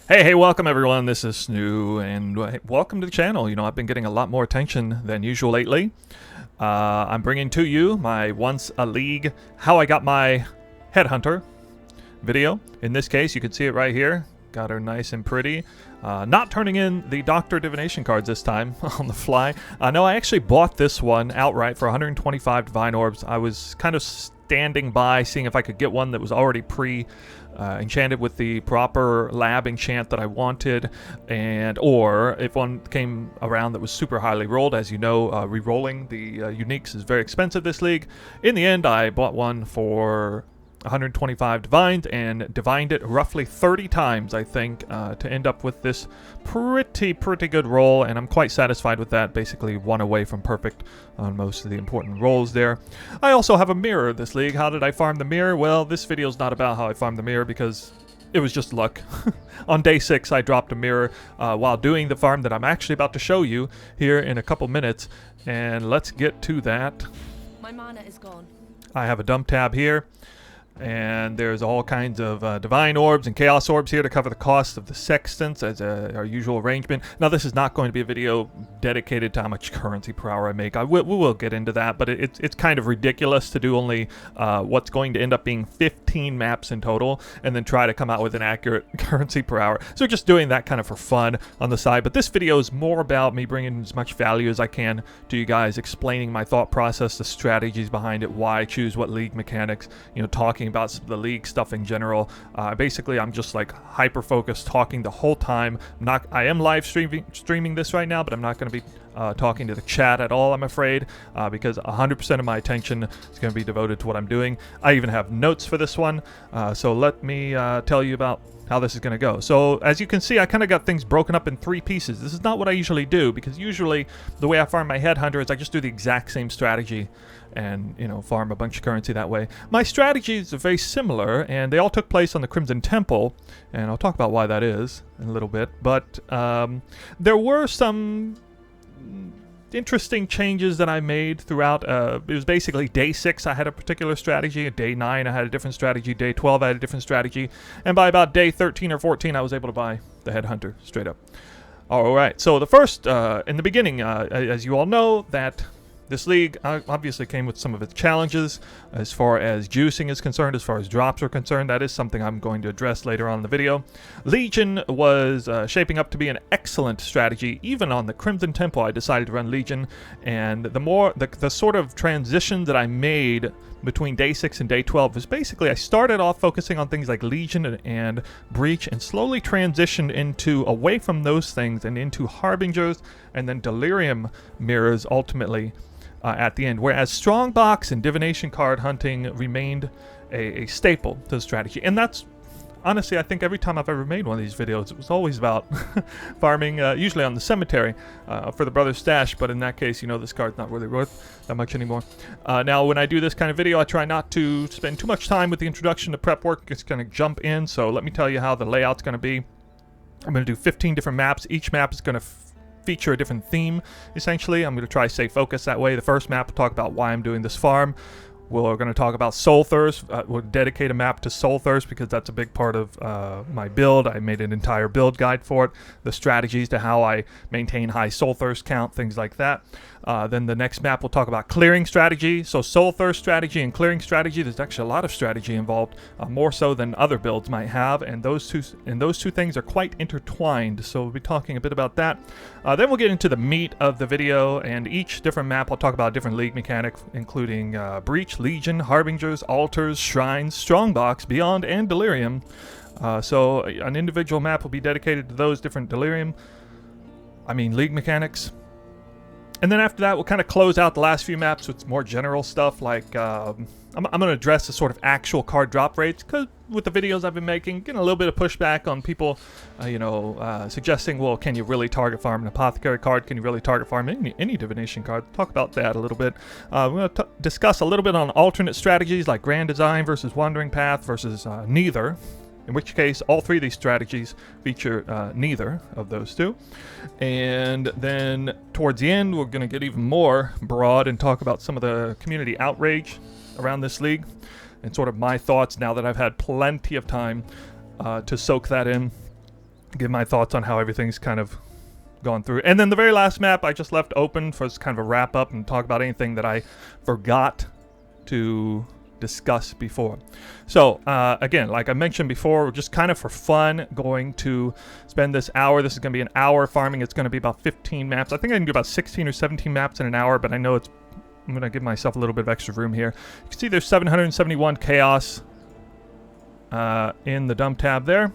Hey, welcome everyone. This is Snoo, and welcome to the channel. You know, I've been getting a lot more attention than usual lately. I'm bringing to you my Once a League How I Got My Headhunter video. In this case, you can see it right here. Got her nice and pretty. Not turning in the Dr. Divination cards this time on the fly. No, I actually bought this one outright for 125 Divine Orbs. I was kind of standing by, seeing if I could get one that was already enchanted with the proper lab enchant that I wanted, or if one came around that was super highly rolled. As you know, re-rolling the uniques is very expensive this league. In the end, I bought one for 125 divines and divined it roughly 30 times, I think, to end up with this pretty good roll, and I'm quite satisfied with that. Basically one away from perfect on most of the important rolls there. I also have a mirror this league. How did I farm the mirror? Well, this video is not about how I farmed the mirror because it was just luck. On day 6 I dropped a mirror while doing the farm that I'm actually about to show you here in a couple minutes, and let's get to that. My mana is gone. I have a dump tab here, and there's all kinds of divine orbs and chaos orbs here to cover the cost of the sextants as our usual arrangement. Now, this is not going to be a video dedicated to how much currency per hour I make. We will get into that, but it's kind of ridiculous to do only what's going to end up being 15 maps in total and then try to come out with an accurate currency per hour. So we're just doing that kind of for fun on the side. But this video is more about me bringing as much value as I can to you guys, explaining my thought process, the strategies behind it, why I choose what league mechanics, you know, talking about the league stuff in general. Basically, I'm just like hyper focused, talking the whole time. I am live streaming this right now, but I'm not going to be talking to the chat at all, I'm afraid, because 100% of my attention is going to be devoted to what I'm doing. I even have notes for this one, so let me tell you about how this is going to go. So as you can see, I kind of got things broken up in 3 pieces. This is not what I usually do, because usually the way I farm my headhunter is I just do the exact same strategy and, you know, farm a bunch of currency that way. My strategies are very similar, and they all took place on the Crimson Temple, and I'll talk about why that is in a little bit. But there were some interesting changes that I made throughout. It was basically day 6 I had a particular strategy, day 9 I had a different strategy, day 12 I had a different strategy, and by about day 13 or 14 I was able to buy the headhunter straight up. Alright, so the first, in the beginning, as you all know, that this league obviously came with some of its challenges as far as juicing is concerned, as far as drops are concerned. That is something I'm going to address later on in the video. Legion was shaping up to be an excellent strategy. Even on the Crimson Temple, I decided to run Legion, and the sort of transition that I made between day 6 and day 12 was basically I started off focusing on things like Legion and Breach, and slowly transitioned away from those things and into Harbingers and then Delirium mirrors ultimately at the end, whereas Strongbox and Divination card hunting remained a staple to the strategy. And that's honestly, I think every time I've ever made one of these videos, it was always about farming, usually on the cemetery for the Brothers Stash, but in that case, you know, this card's not really worth that much anymore. Now, when I do this kind of video, I try not to spend too much time with the introduction to prep work. It's going to jump in, so let me tell you how the layout's going to be. I'm going to do 15 different maps. Each map is going to feature a different theme, essentially. I'm going to try to stay focused that way. The first map will talk about why I'm doing this farm. We're going to talk about Soulthirst. We'll dedicate a map to Soulthirst because that's a big part of my build. I made an entire build guide for it. The strategies to how I maintain high Soulthirst count, things like that. Then the next map will talk about clearing strategy. So Soulthirst strategy and clearing strategy, there's actually a lot of strategy involved, more so than other builds might have, and those two things are quite intertwined. So we'll be talking a bit about that. Then we'll get into the meat of the video, and each different map will talk about a different league mechanic, including Breach, Legion, Harbingers, Altars, Shrines, Strongbox, Beyond, and Delirium. So an individual map will be dedicated to those different league mechanics. And then after that, we'll kind of close out the last few maps with more general stuff, like I'm going to address the sort of actual card drop rates, because with the videos I've been making, getting a little bit of pushback on people, suggesting, well, can you really target farm an Apothecary card? Can you really target farm any Divination card? Talk about that a little bit. We're going to discuss a little bit on alternate strategies like Grand Design versus Wandering Path versus neither. In which case, all 3 of these strategies feature neither of those 2. And then towards the end, we're going to get even more broad and talk about some of the community outrage around this league and sort of my thoughts now that I've had plenty of time to soak that in. give my thoughts on how everything's kind of gone through. And then the very last map I just left open for kind of a wrap up and talk about anything that I forgot to discuss before. So again, like I mentioned before, we're just kind of for fun going to spend this hour. This is going to be an hour farming. It's going to be about 15 maps. I think I can do about 16 or 17 maps in an hour, but I know I'm going to give myself a little bit of extra room here. You can see there's 771 chaos in the dump tab there.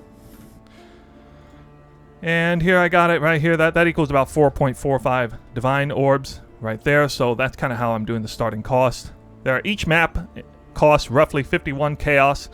And here I got it right here. That equals about 4.45 divine orbs right there. So that's kind of how I'm doing the starting cost. Each map costs roughly 51 chaos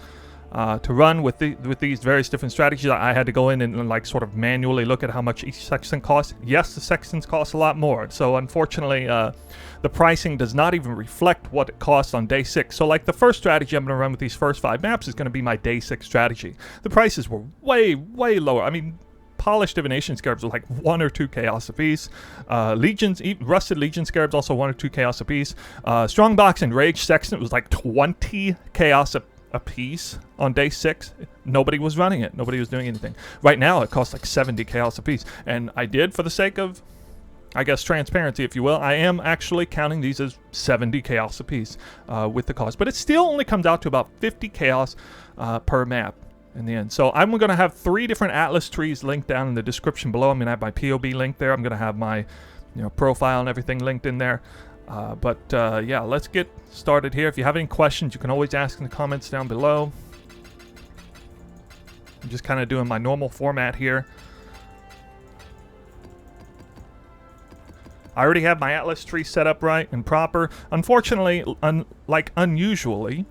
to run with these various different strategies. I had to go in and like sort of manually look at how much each sextant costs. Yes, the sextants cost a lot more. So unfortunately, the pricing does not even reflect what it costs on day 6. So like the first strategy I'm going to run with these first 5 maps is going to be my day 6 strategy. The prices were way, way lower. I mean, polished Divination Scarabs were like 1 or 2 chaos apiece. Legions, Rusted Legion Scarabs also 1 or 2 chaos apiece. Strongbox Enraged Sextant was like 20 chaos apiece on day 6. Nobody was running it. Nobody was doing anything. Right now it costs like 70 chaos apiece. And I did, for the sake of, I guess, transparency, if you will, I am actually counting these as 70 chaos apiece with the cost. But it still only comes out to about 50 chaos per map in the end. So I'm going to have 3 different atlas trees linked down in the description below. I'm going to have my POB link there. I'm going to have my profile and everything linked in there. Yeah, let's get started here. If you have any questions, you can always ask in the comments down below. I'm just kind of doing my normal format here. I already have my atlas tree set up right and proper. Unfortunately, unusually,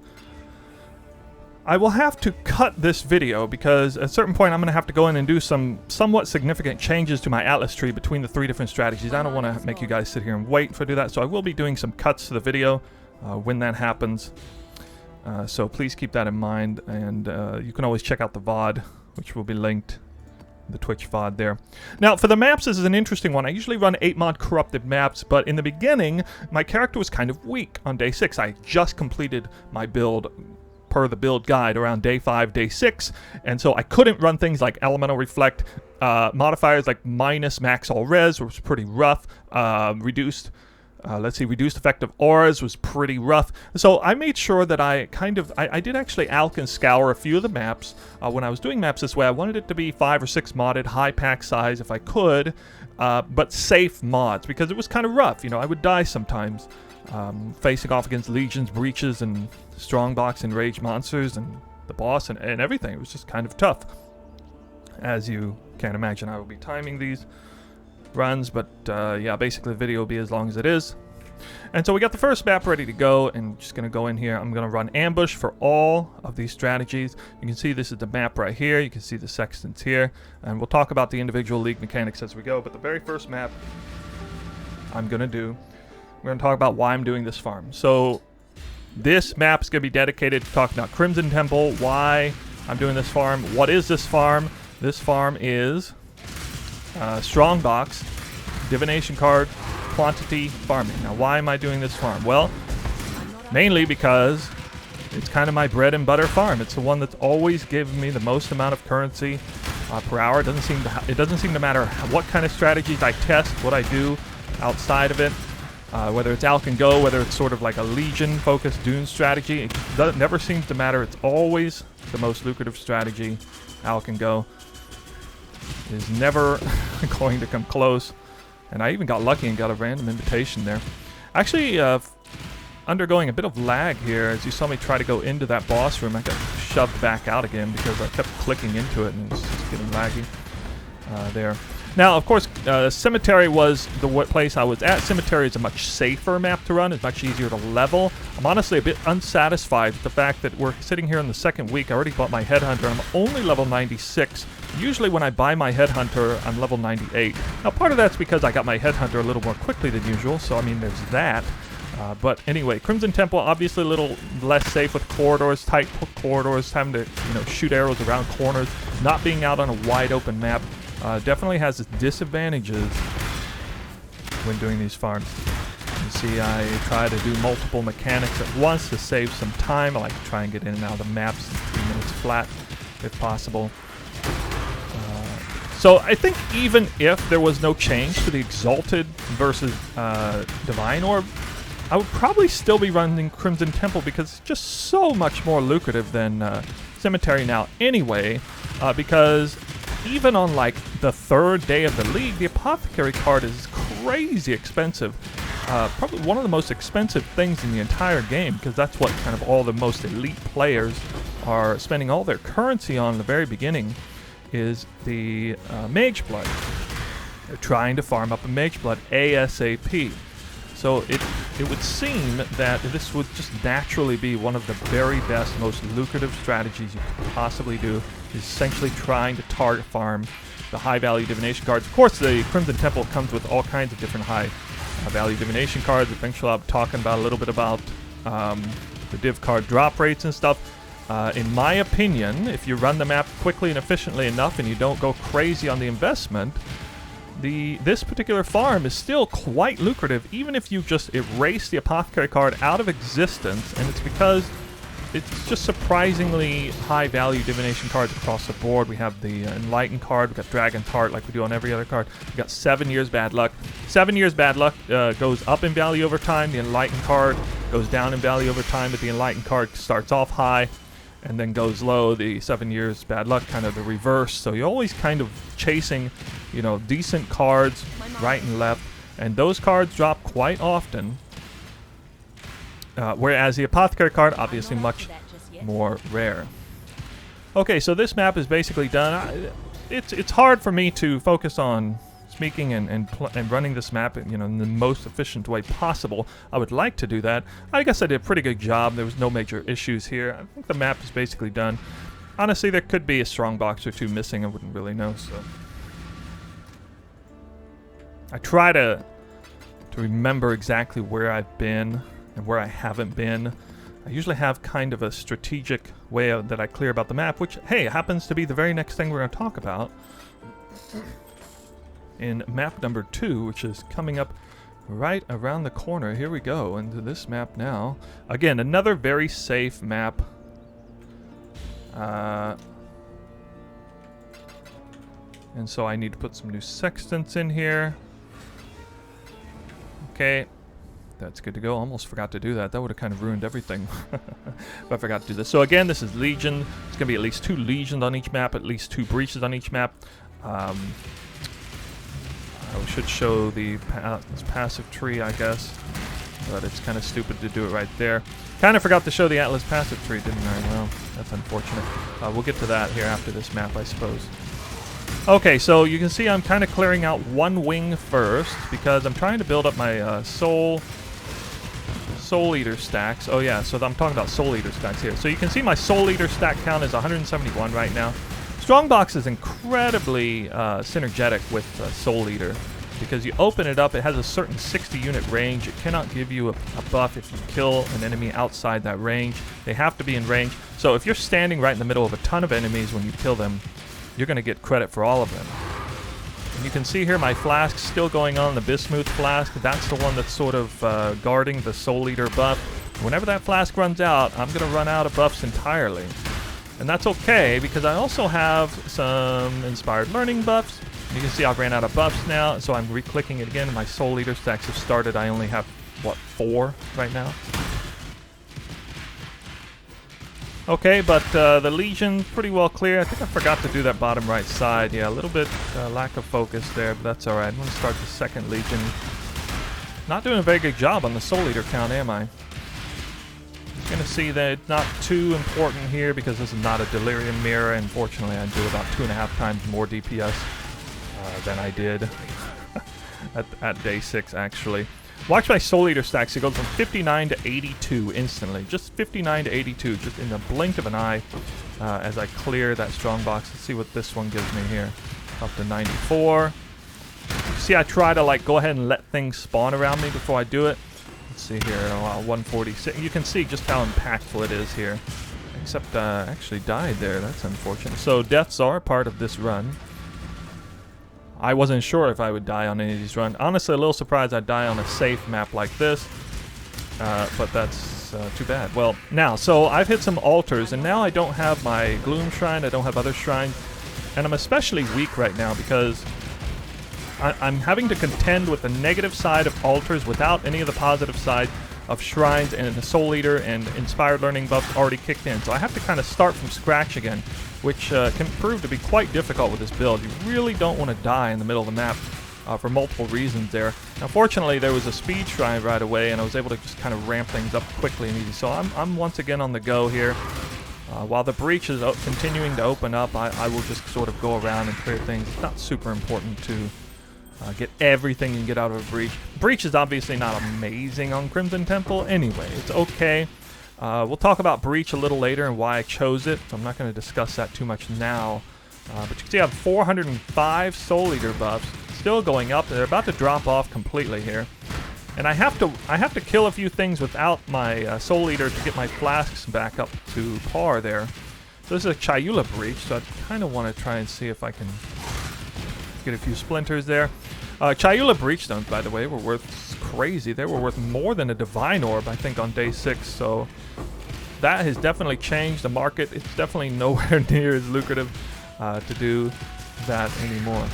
I will have to cut this video because at a certain point I'm going to have to go in and do some somewhat significant changes to my atlas tree between the 3 different strategies. I don't want to make you guys sit here and wait for do that, so I will be doing some cuts to the video when that happens. So please keep that in mind, and you can always check out the VOD, which will be linked, the Twitch VOD there. Now for the maps, this is an interesting one. I usually run 8 mod corrupted maps, but in the beginning my character was kind of weak on day 6. I just completed my build per the build guide around day 5, day 6, and so I couldn't run things like elemental reflect, modifiers like minus max all res was pretty rough, reduced effective auras was pretty rough. So I made sure that I did actually alch and scour a few of the maps. When I was doing maps this way, I wanted it to be 5 or 6 modded, high pack size if I could, but safe mods, because it was kind of rough. I would die sometimes. Facing off against legions, breaches, and strongbox and rage monsters, and the boss, and everything. It was just kind of tough. As you can imagine, I will be timing these runs, but yeah, basically the video will be as long as it is. And so we got the first map ready to go, and just going to go in here. I'm going to run ambush for all of these strategies. You can see this is the map right here. You can see the sextants here, and we'll talk about the individual league mechanics as we go. But the very first map I'm going to do, we're going to talk about why I'm doing this farm. So this map is going to be dedicated to talking about Crimson Temple, why I'm doing this farm. What is this farm? This farm is Strongbox, Divination card, quantity farming. Now, why am I doing this farm? Well, mainly because it's kind of my bread and butter farm. It's the one that's always given me the most amount of currency per hour. It doesn't seem to matter what kind of strategies I test, what I do outside of it. Whether it's alch and go, whether it's sort of like a legion-focused Dune strategy, it never seems to matter. It's always the most lucrative strategy. Alch and go is never going to come close. And I even got lucky and got a random invitation there. Actually, undergoing a bit of lag here. As you saw me try to go into that boss room, I got shoved back out again because I kept clicking into it and it was just getting laggy there. Now, of course, Cemetery was the place I was at. Cemetery is a much safer map to run. It's much easier to level. I'm honestly a bit unsatisfied with the fact that we're sitting here in the 2nd week. I already bought my Headhunter. I'm only level 96. Usually when I buy my Headhunter, I'm level 98. Now, part of that's because I got my Headhunter a little more quickly than usual, so I mean, there's that. But anyway, Crimson Temple, obviously a little less safe with corridors, tight corridors, having to shoot arrows around corners, not being out on a wide open map. Definitely has its disadvantages when doing these farms. You see, I try to do multiple mechanics at once to save some time. I like to try and get in and out of the maps in 3 minutes flat, if possible. So I think even if there was no change to the Exalted versus Divine Orb, I would probably still be running Crimson Temple because it's just so much more lucrative than Cemetery now anyway, because even on like the 3rd day of the league, the Apothecary card is crazy expensive. Probably one of the most expensive things in the entire game, because that's what kind of all the most elite players are spending all their currency on in the very beginning, is the Mage Blood. They're trying to farm up a Mage Blood ASAP. So it would seem that this would just naturally be one of the very best, most lucrative strategies you could possibly do, is essentially trying to target farm the high-value divination cards. Of course, the Crimson Temple comes with all kinds of different high-value divination cards. Eventually, I'll be talking about a little bit about the div card drop rates and stuff. In my opinion, if you run the map quickly and efficiently enough and you don't go crazy on the investment, this particular farm is still quite lucrative, even if you just erase the Apothecary card out of existence, and it's because it's just surprisingly high-value divination cards across the board. We have the Enlightened card, we've got Dragon's Heart like we do on every other card. We've got 7 Years Bad Luck. 7 Years Bad Luck goes up in value over time. The Enlightened card goes down in value over time, but the Enlightened card starts off high and then goes low. The 7 Years Bad Luck, kind of the reverse. So you're always kind of chasing, you know, decent cards right and left, and those cards drop quite often. Whereas the Apothecary card, obviously much more rare. Okay, so this map is basically done. It's hard for me to focus on speaking and running this map, you know, in the most efficient way possible. I would like to do that. I guess I did a pretty good job. There was no major issues here. I think the map is basically done. Honestly, there could be a Strongbox or two missing. I wouldn't really know. So I try to remember exactly where I've been and where I haven't been. I usually have kind of a strategic way that I clear about the map, which, hey, happens to be the very next thing we're going to talk about in map number 2, which is coming up right around the corner. Here we go into this map now. Again, another very safe map. And so I need to put some new Sextants in here. Okay. That's good to go. Almost forgot to do that. That would have kind of ruined everything if I forgot to do this. So again, this is Legion. It's going to be at least 2 Legions on each map, at least 2 Breaches on each map. I should show the passive tree, I guess, but it's kind of stupid to do it right there. Kind of forgot to show the Atlas passive tree, didn't I? Well, that's unfortunate. We'll get to that here after this map, I suppose. Okay, so you can see I'm kind of clearing out one wing first because I'm trying to build up my Soul Eater stacks. Oh yeah, so I'm talking about Soul Eater stacks here. So you can see my Soul Eater stack count is 171 right now. Strongbox is incredibly synergetic with Soul Eater because you open it up, it has a certain 60 unit range. It cannot give you a buff if you kill an enemy outside that range. They have to be in range. So if you're standing right in the middle of a ton of enemies when you kill them, you're going to get credit for all of them. And you can see here my flask still going on, the Bismuth flask. That's the one that's sort of guarding the Soul Eater buff. Whenever that flask runs out, I'm going to run out of buffs entirely. And that's okay, because I also have some Inspired Learning buffs. You can see I've ran out of buffs now, so I'm re-clicking it again. My Soul Eater stacks have started. I only have, what, 4 right now? Okay, but the Legion, pretty well clear. I think I forgot to do that bottom right side. Yeah, a little bit lack of focus there, but that's alright. I'm going to start the second Legion. Not doing a very good job on the Soul Eater count, am I? You're going to see that it's not too important here because this is not a Delirium Mirror. Unfortunately, I do about 2.5 times more DPS than I did at day 6, actually. Watch my Soul Eater stacks. It goes from 59 to 82 instantly. Just 59 to 82, just in the blink of an eye as I clear that Strongbox. Let's see what this one gives me here. Up to 94. See, I try to like go ahead and let things spawn around me before I do it. Let's see here, 146. You can see just how impactful it is here. Except actually died there. That's unfortunate. So deaths are part of this run. I wasn't sure if I would die on any of these runs. Honestly, a little surprised I'd die on a safe map like this. But that's too bad. Well, now, so I've hit some altars, and now I don't have my Gloom Shrine. I don't have other shrines. And I'm especially weak right now because I'm having to contend with the negative side of altars without any of the positive side of shrines and the Soul Eater and Inspired Learning buffs already kicked in. So I have to kind of start from scratch again, which can prove to be quite difficult with this build. You really don't want to die in the middle of the map for multiple reasons there. Now fortunately there was a speed shrine right away and I was able to just kind of ramp things up quickly and easy. So I'm once again on the go here. While the breach is continuing to open up, I will just sort of go around and clear things. It's not super important to get everything you can get out of a breach. Breach is obviously not amazing on Crimson Temple anyway. It's okay. We'll talk about breach a little later and why I chose it, so I'm not going to discuss that too much now. But you can see I have 405 Soul Eater buffs still going up. They're about to drop off completely here. And I have to kill a few things without my Soul Eater to get my flasks back up to par there. So this is a Chayula breach, so I kind of want to try and see if I can get a few splinters there. Chayula breachstones, by the way, were worth crazy. They were worth more than a divine orb, I think, on day 6. So that has definitely changed the market. It's definitely nowhere near as lucrative to do that anymore.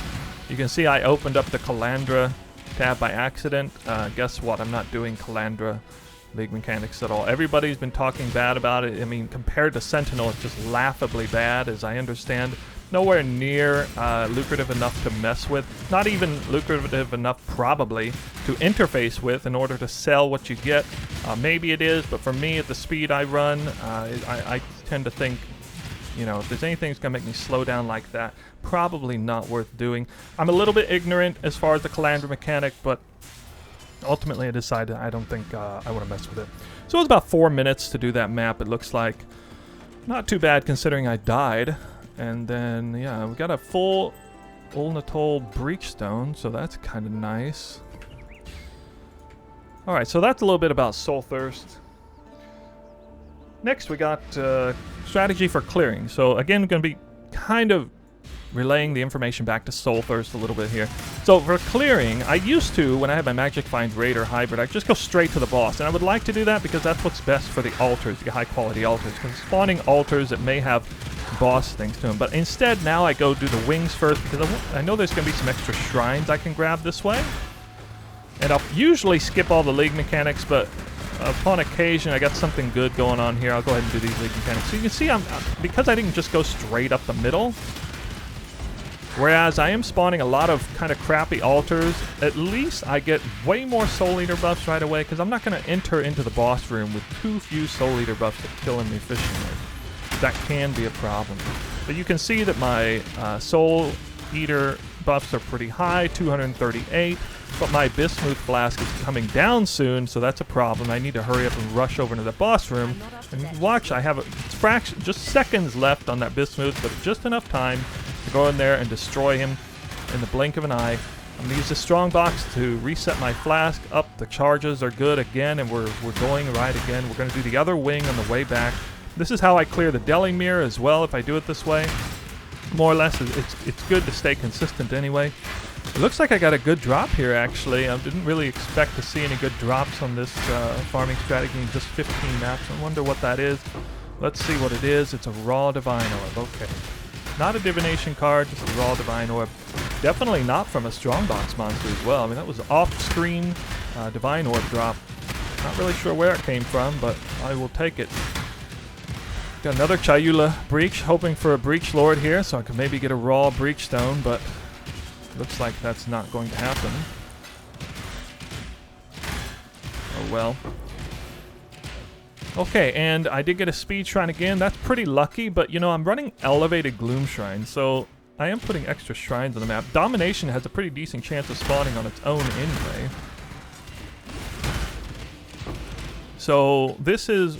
You can see I opened up the Kalandra tab by accident. Guess what? I'm not doing Kalandra League mechanics at all. Everybody's been talking bad about it. I mean, compared to Sentinel, it's just laughably bad, as I understand. Nowhere near lucrative enough to mess with. Not even lucrative enough, probably, to interface with in order to sell what you get. Maybe it is, but for me, at the speed I run, I tend to think, you know, if there's anything that's going to make me slow down like that, probably not worth doing. I'm a little bit ignorant as far as the Kalandra mechanic, but ultimately I decided I don't think I want to mess with it. So it was about 4 minutes to do that map, it looks like. Not too bad considering I died. And then, yeah, we got a full Ulnatol Breachstone, so that's kind of nice. Alright, so that's a little bit about Soulthirst. Next, we got strategy for clearing. So again, we're going to be kind of relaying the information back to Soulthirst a little bit here. So for clearing, I used to, when I had my Magic Find Raider hybrid, I'd just go straight to the boss. And I would like to do that because that's what's best for the altars, the high quality altars. Because spawning altars that may have boss things to them. But instead, now I go do the wings first because I know there's going to be some extra shrines I can grab this way. And I'll usually skip all the league mechanics, but upon occasion I got something good going on here. I'll go ahead and do these league mechanics. So you can see because I didn't just go straight up the middle, whereas I am spawning a lot of kind of crappy altars, at least I get way more Soul Eater buffs right away because I'm not going to enter into the boss room with too few Soul Eater buffs to kill me efficiently. That can be a problem. But you can see that my Soul Eater buffs are pretty high, 238, but my Bismuth Flask is coming down soon, so that's a problem. I need to hurry up and rush over into the boss room. And watch, I have just seconds left on that Bismuth, but just enough time to go in there and destroy him in the blink of an eye. I'm going to use the Strongbox to reset my flask up. The charges are good again, and we're going right again. We're going to do the other wing on the way back. This is how I clear the Deli mirror as well if I do it this way. More or less, it's good to stay consistent anyway. It looks like I got a good drop here, actually. I didn't really expect to see any good drops on this farming strategy in just 15 maps. I wonder what that is. Let's see what it is. It's a raw Divine Orb. Okay. Not a Divination card, just a raw Divine Orb. Definitely not from a Strongbox monster as well. I mean, that was off-screen Divine Orb drop. Not really sure where it came from, but I will take it. Got another Chayula Breach, hoping for a Breach Lord here, so I could maybe get a raw Breachstone, but looks like that's not going to happen. Oh well. Okay, and I did get a Speed Shrine again. That's pretty lucky, but you know, I'm running elevated Gloom Shrine, so I am putting extra shrines on the map. Domination has a pretty decent chance of spawning on its own anyway. So this is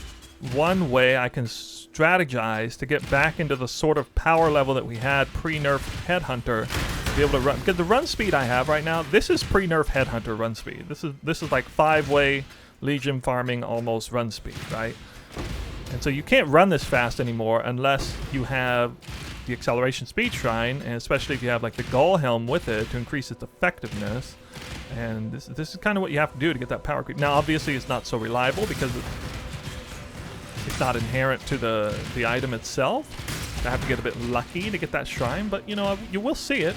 one way I can strategize to get back into the sort of power level that we had pre-nerf Headhunter to be able to run. Because the run speed I have right now, this is pre-nerf Headhunter run speed. This is like 5-way Legion farming almost run speed, right? And so you can't run this fast anymore unless you have the acceleration speed shrine, and especially if you have like the Gull Helm with it to increase its effectiveness. And this is kind of what you have to do to get that power creep. Now obviously it's not so reliable because it's not inherent to the item itself, I have to get a bit lucky to get that shrine, but you know, you will see it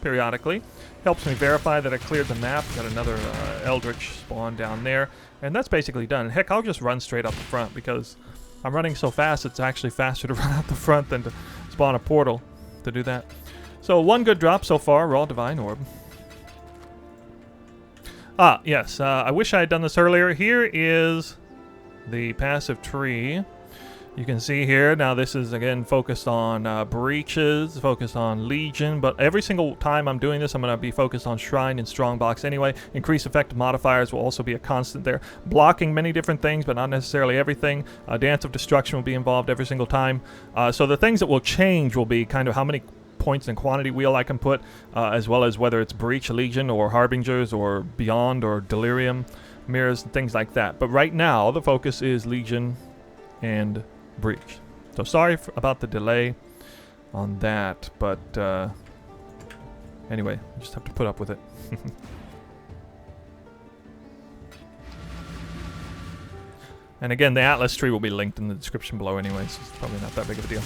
periodically. Helps me verify that I cleared the map. Got another Eldritch spawn down there, and that's basically done. Heck, I'll just run straight up the front because I'm running so fast. It's actually faster to run out the front than to spawn a portal to do that. So one good drop so far, raw divine orb. Ah, yes. I wish I had done this earlier. Here is the passive tree. You can see here, now this is again focused on breaches, focused on Legion, but every single time I'm doing this, I'm going to be focused on Shrine and Strongbox anyway. Increased effective modifiers will also be a constant there. Blocking many different things, but not necessarily everything. Dance of Destruction will be involved every single time. So the things that will change will be kind of how many points and quantity wheel I can put, as well as whether it's Breach, Legion, or Harbingers, or Beyond, or Delirium, Mirrors, and things like that. But right now, the focus is Legion and Breach. So sorry about the delay on that, but anyway, you just have to put up with it. And again, the Atlas tree will be linked in the description below anyway, so it's probably not that big of a deal.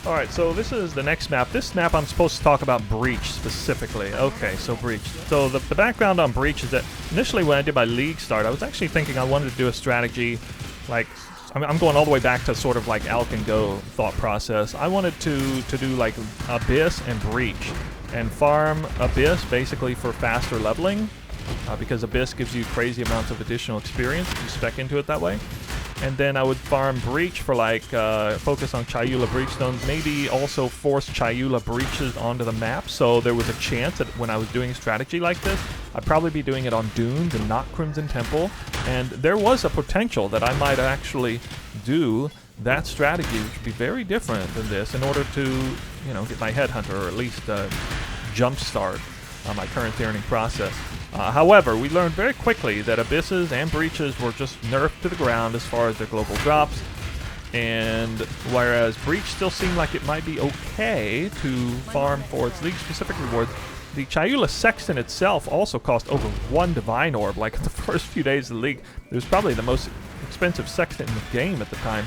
Alright, so this is the next map. This map I'm supposed to talk about Breach specifically. Okay, so Breach. So the background on Breach is that initially when I did my league start, I was actually thinking I wanted to do a strategy like... I'm going all the way back to sort of like Alk and Go thought process. I wanted to do like Abyss and Breach and farm Abyss basically for faster leveling because Abyss gives you crazy amounts of additional experience if you spec into it that way. And then I would farm Breach for like focus on Chayula Breachstones, maybe also force Chayula Breaches onto the map, so there was a chance that when I was doing a strategy like this, I'd probably be doing it on Dunes and not Crimson Temple, and there was a potential that I might actually do that strategy, which would be very different than this, in order to, you know, get my Headhunter, or at least jumpstart my currency earning process. However, we learned very quickly that Abysses and Breaches were just nerfed to the ground as far as their global drops, and whereas Breach still seemed like it might be okay to farm for its league-specific rewards, the Chayula Sextant itself also cost over 1 Divine Orb. Like in the first few days of the league, it was probably the most expensive Sextant in the game at the time.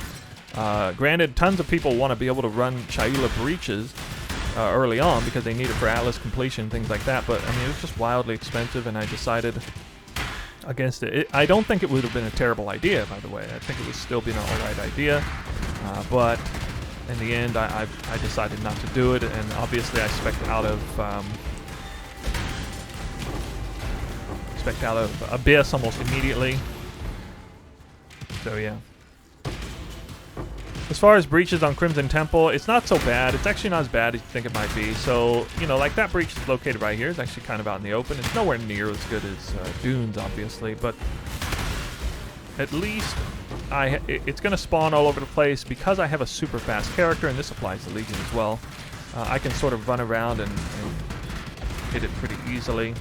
Granted, tons of people want to be able to run Chayula Breaches early on because they need it for Atlas completion and things like that, but I mean, it was just wildly expensive, and I decided against it. I don't think it would have been a terrible idea, by the way. I think it would still be an alright idea, but in the end, I decided not to do it, and obviously I spec'd out of Abyss almost immediately. So yeah. As far as breaches on Crimson Temple, it's not so bad. It's actually not as bad as you think it might be. So, you know, like that breach is located right here. It's actually kind of out in the open. It's nowhere near as good as Dunes, obviously, but at least it's going to spawn all over the place because I have a super fast character, and this applies to Legion as well. I can sort of run around and hit it pretty easily.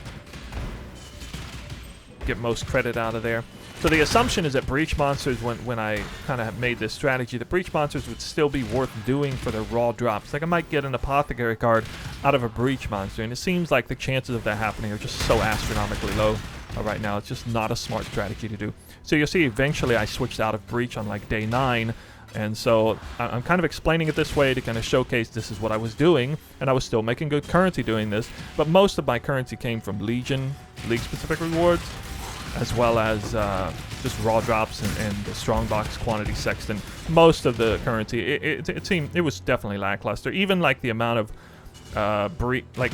Get most credit out of there. So the assumption is that Breach monsters, when I kind of made this strategy, that Breach monsters would still be worth doing for their raw drops. Like I might get an Apothecary card out of a Breach monster, and it seems like the chances of that happening are just so astronomically low right now. It's just not a smart strategy to do. So you'll see eventually I switched out of Breach on like day 9, and so I'm kind of explaining it this way to kind of showcase this is what I was doing, and I was still making good currency doing this, but most of my currency came from Legion, League-specific rewards, as well as just raw drops and the Strongbox quantity sextant. Most of the currency, it seemed, it was definitely lackluster. Even like the amount of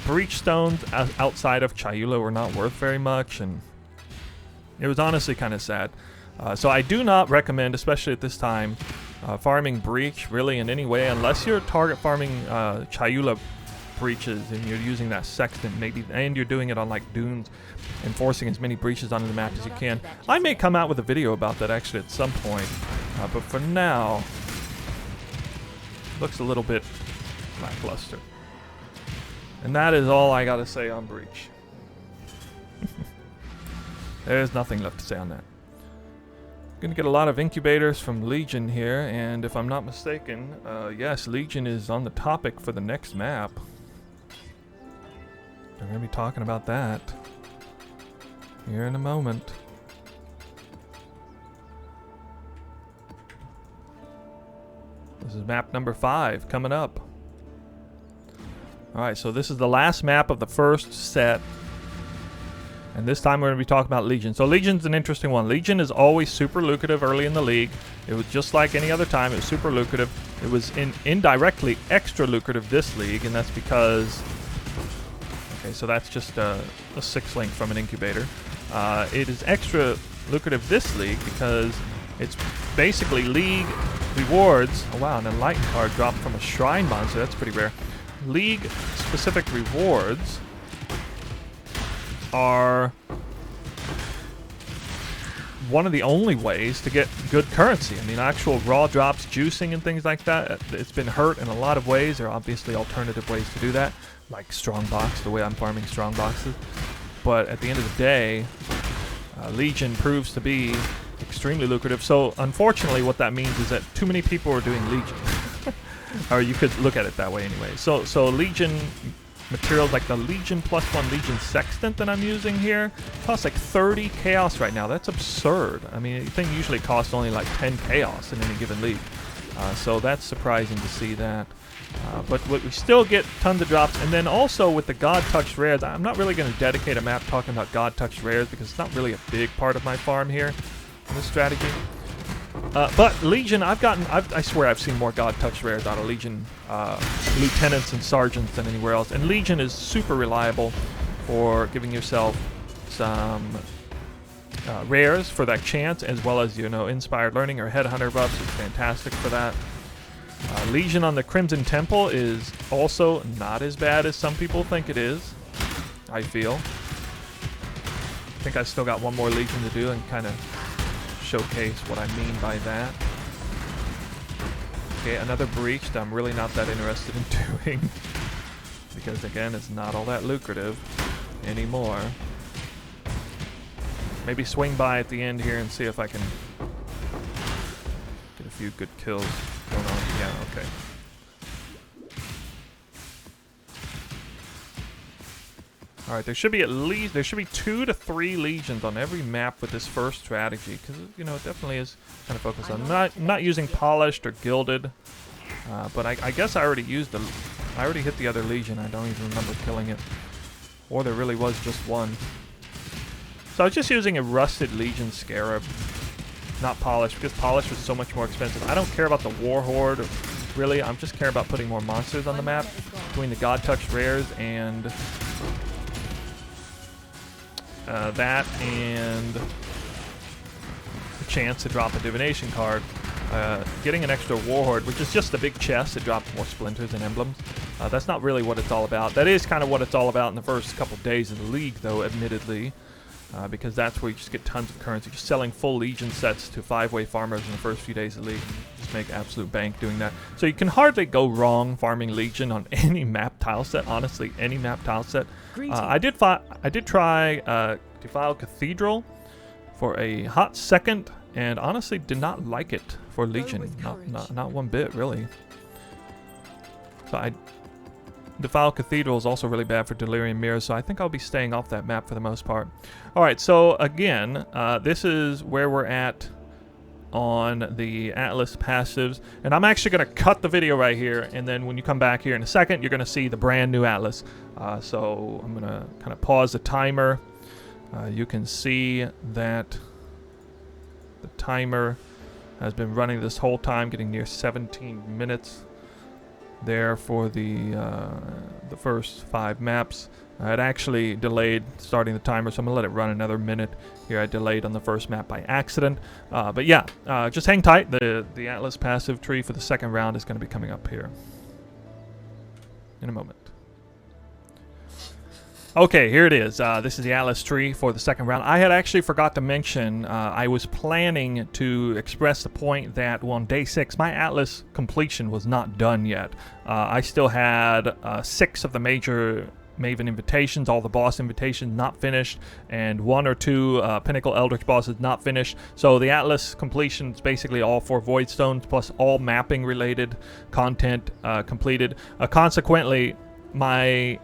breach stones outside of Chayula were not worth very much, and it was honestly kind of sad. So I do not recommend, especially at this time, farming breach really in any way, unless you're target farming Chayula breaches and you're using that sextant maybe, and you're doing it on like Dunes and forcing as many breaches onto the map as you can. I may come out with a video about that actually at some point, but for now looks a little bit lackluster. And that is all I gotta say on Breach. There's nothing left to say on that. Gonna get a lot of incubators from Legion here, and if I'm not mistaken, yes, Legion is on the topic for the next map. We're gonna be talking about that here in a moment. This is map number 5 coming up. Alright, so this is the last map of the first set. And this time we're going to be talking about Legion. So Legion's an interesting one. Legion is always super lucrative early in the league. It was just like any other time. It was super lucrative. It was indirectly extra lucrative this league, and that's because... Okay, so that's just a 6-link from an incubator. It is extra lucrative this league because it's basically league rewards. Oh wow, an enlightened card dropped from a shrine monster. That's pretty rare. League-specific rewards are one of the only ways to get good currency. I mean, actual raw drops, juicing, and things like that, it's been hurt in a lot of ways. There are obviously alternative ways to do that, like Strongbox, the way I'm farming Strongboxes. But at the end of the day, Legion proves to be extremely lucrative. So, unfortunately, what that means is that too many people are doing Legion. Or you could look at it that way anyway. So Legion materials like the Legion +1 Legion Sextant that I'm using here costs like 30 chaos right now. That's absurd. I mean, the thing usually costs only like 10 chaos in any given league. So that's surprising to see that. But we still get tons of drops. And then also with the God Touched rares, I'm not really going to dedicate a map talking about God Touched rares because it's not really a big part of my farm here in this strategy. But Legion, I swear I've seen more God Touched rares out of Legion lieutenants and sergeants than anywhere else. And Legion is super reliable for giving yourself some rares for that chance, as well as, you know, Inspired Learning or Headhunter buffs is fantastic for that. Legion on the Crimson Temple is also not as bad as some people think it is, I feel. I think I still got one more Legion to do and kind of showcase what I mean by that. Okay, another breach that I'm really not that interested in doing because again, it's not all that lucrative anymore. Maybe swing by at the end here and see if I can get a few good kills going on. Yeah, okay. Alright, there should be 2 to 3 Legions on every map with this first strategy, because, you know, it definitely is kind of focused on. I'm not using Polished or Gilded, but I guess I already used I already hit the other Legion. I don't even remember killing it. Or there really was just one. So I was just using a Rusted Legion Scarab, not Polished, because Polished was so much more expensive. I don't care about the War Horde, really. I'm just care about putting more monsters on the map, between the God Touched rares and... that and the chance to drop a Divination card. Getting an extra Warhorde, which is just a big chest that drops more splinters and emblems. That's not really what it's all about. That is kind of what it's all about in the first couple days of the league, though, admittedly. Because that's where you just get tons of currency. Just selling full Legion sets to 5-way farmers in the first few days of the league. Just make absolute bank doing that. So you can hardly go wrong farming Legion on any map tile set. Honestly, any map tile set. I did try Defile Cathedral for a hot second, and honestly did not like it for Legion. Not one bit, really. So Defile Cathedral is also really bad for Delirium Mirrors, so I think I'll be staying off that map for the most part. Alright, so again, this is where we're at on the Atlas passives, and I'm actually going to cut the video right here, and then when you come back here in a second, you're going to see the brand new Atlas. So I'm going to kind of pause the timer. You can see that the timer has been running this whole time, getting near 17 minutes there for the first 5 maps. It actually delayed starting the timer, so I'm going to let it run another minute. Here I delayed on the first map by accident. But yeah, just hang tight. The Atlas passive tree for the second round is going to be coming up here in a moment. Okay, here it is. This is the Atlas tree for the second round. I had actually forgot to mention, I was planning to express the point that, well, on day 6, my Atlas completion was not done yet. I still had 6 of the major Maven invitations, all the boss invitations not finished, and 1 or 2 Pinnacle Eldritch bosses not finished. So the Atlas completion is basically all 4 Void Stones plus all mapping related content completed. Consequently, my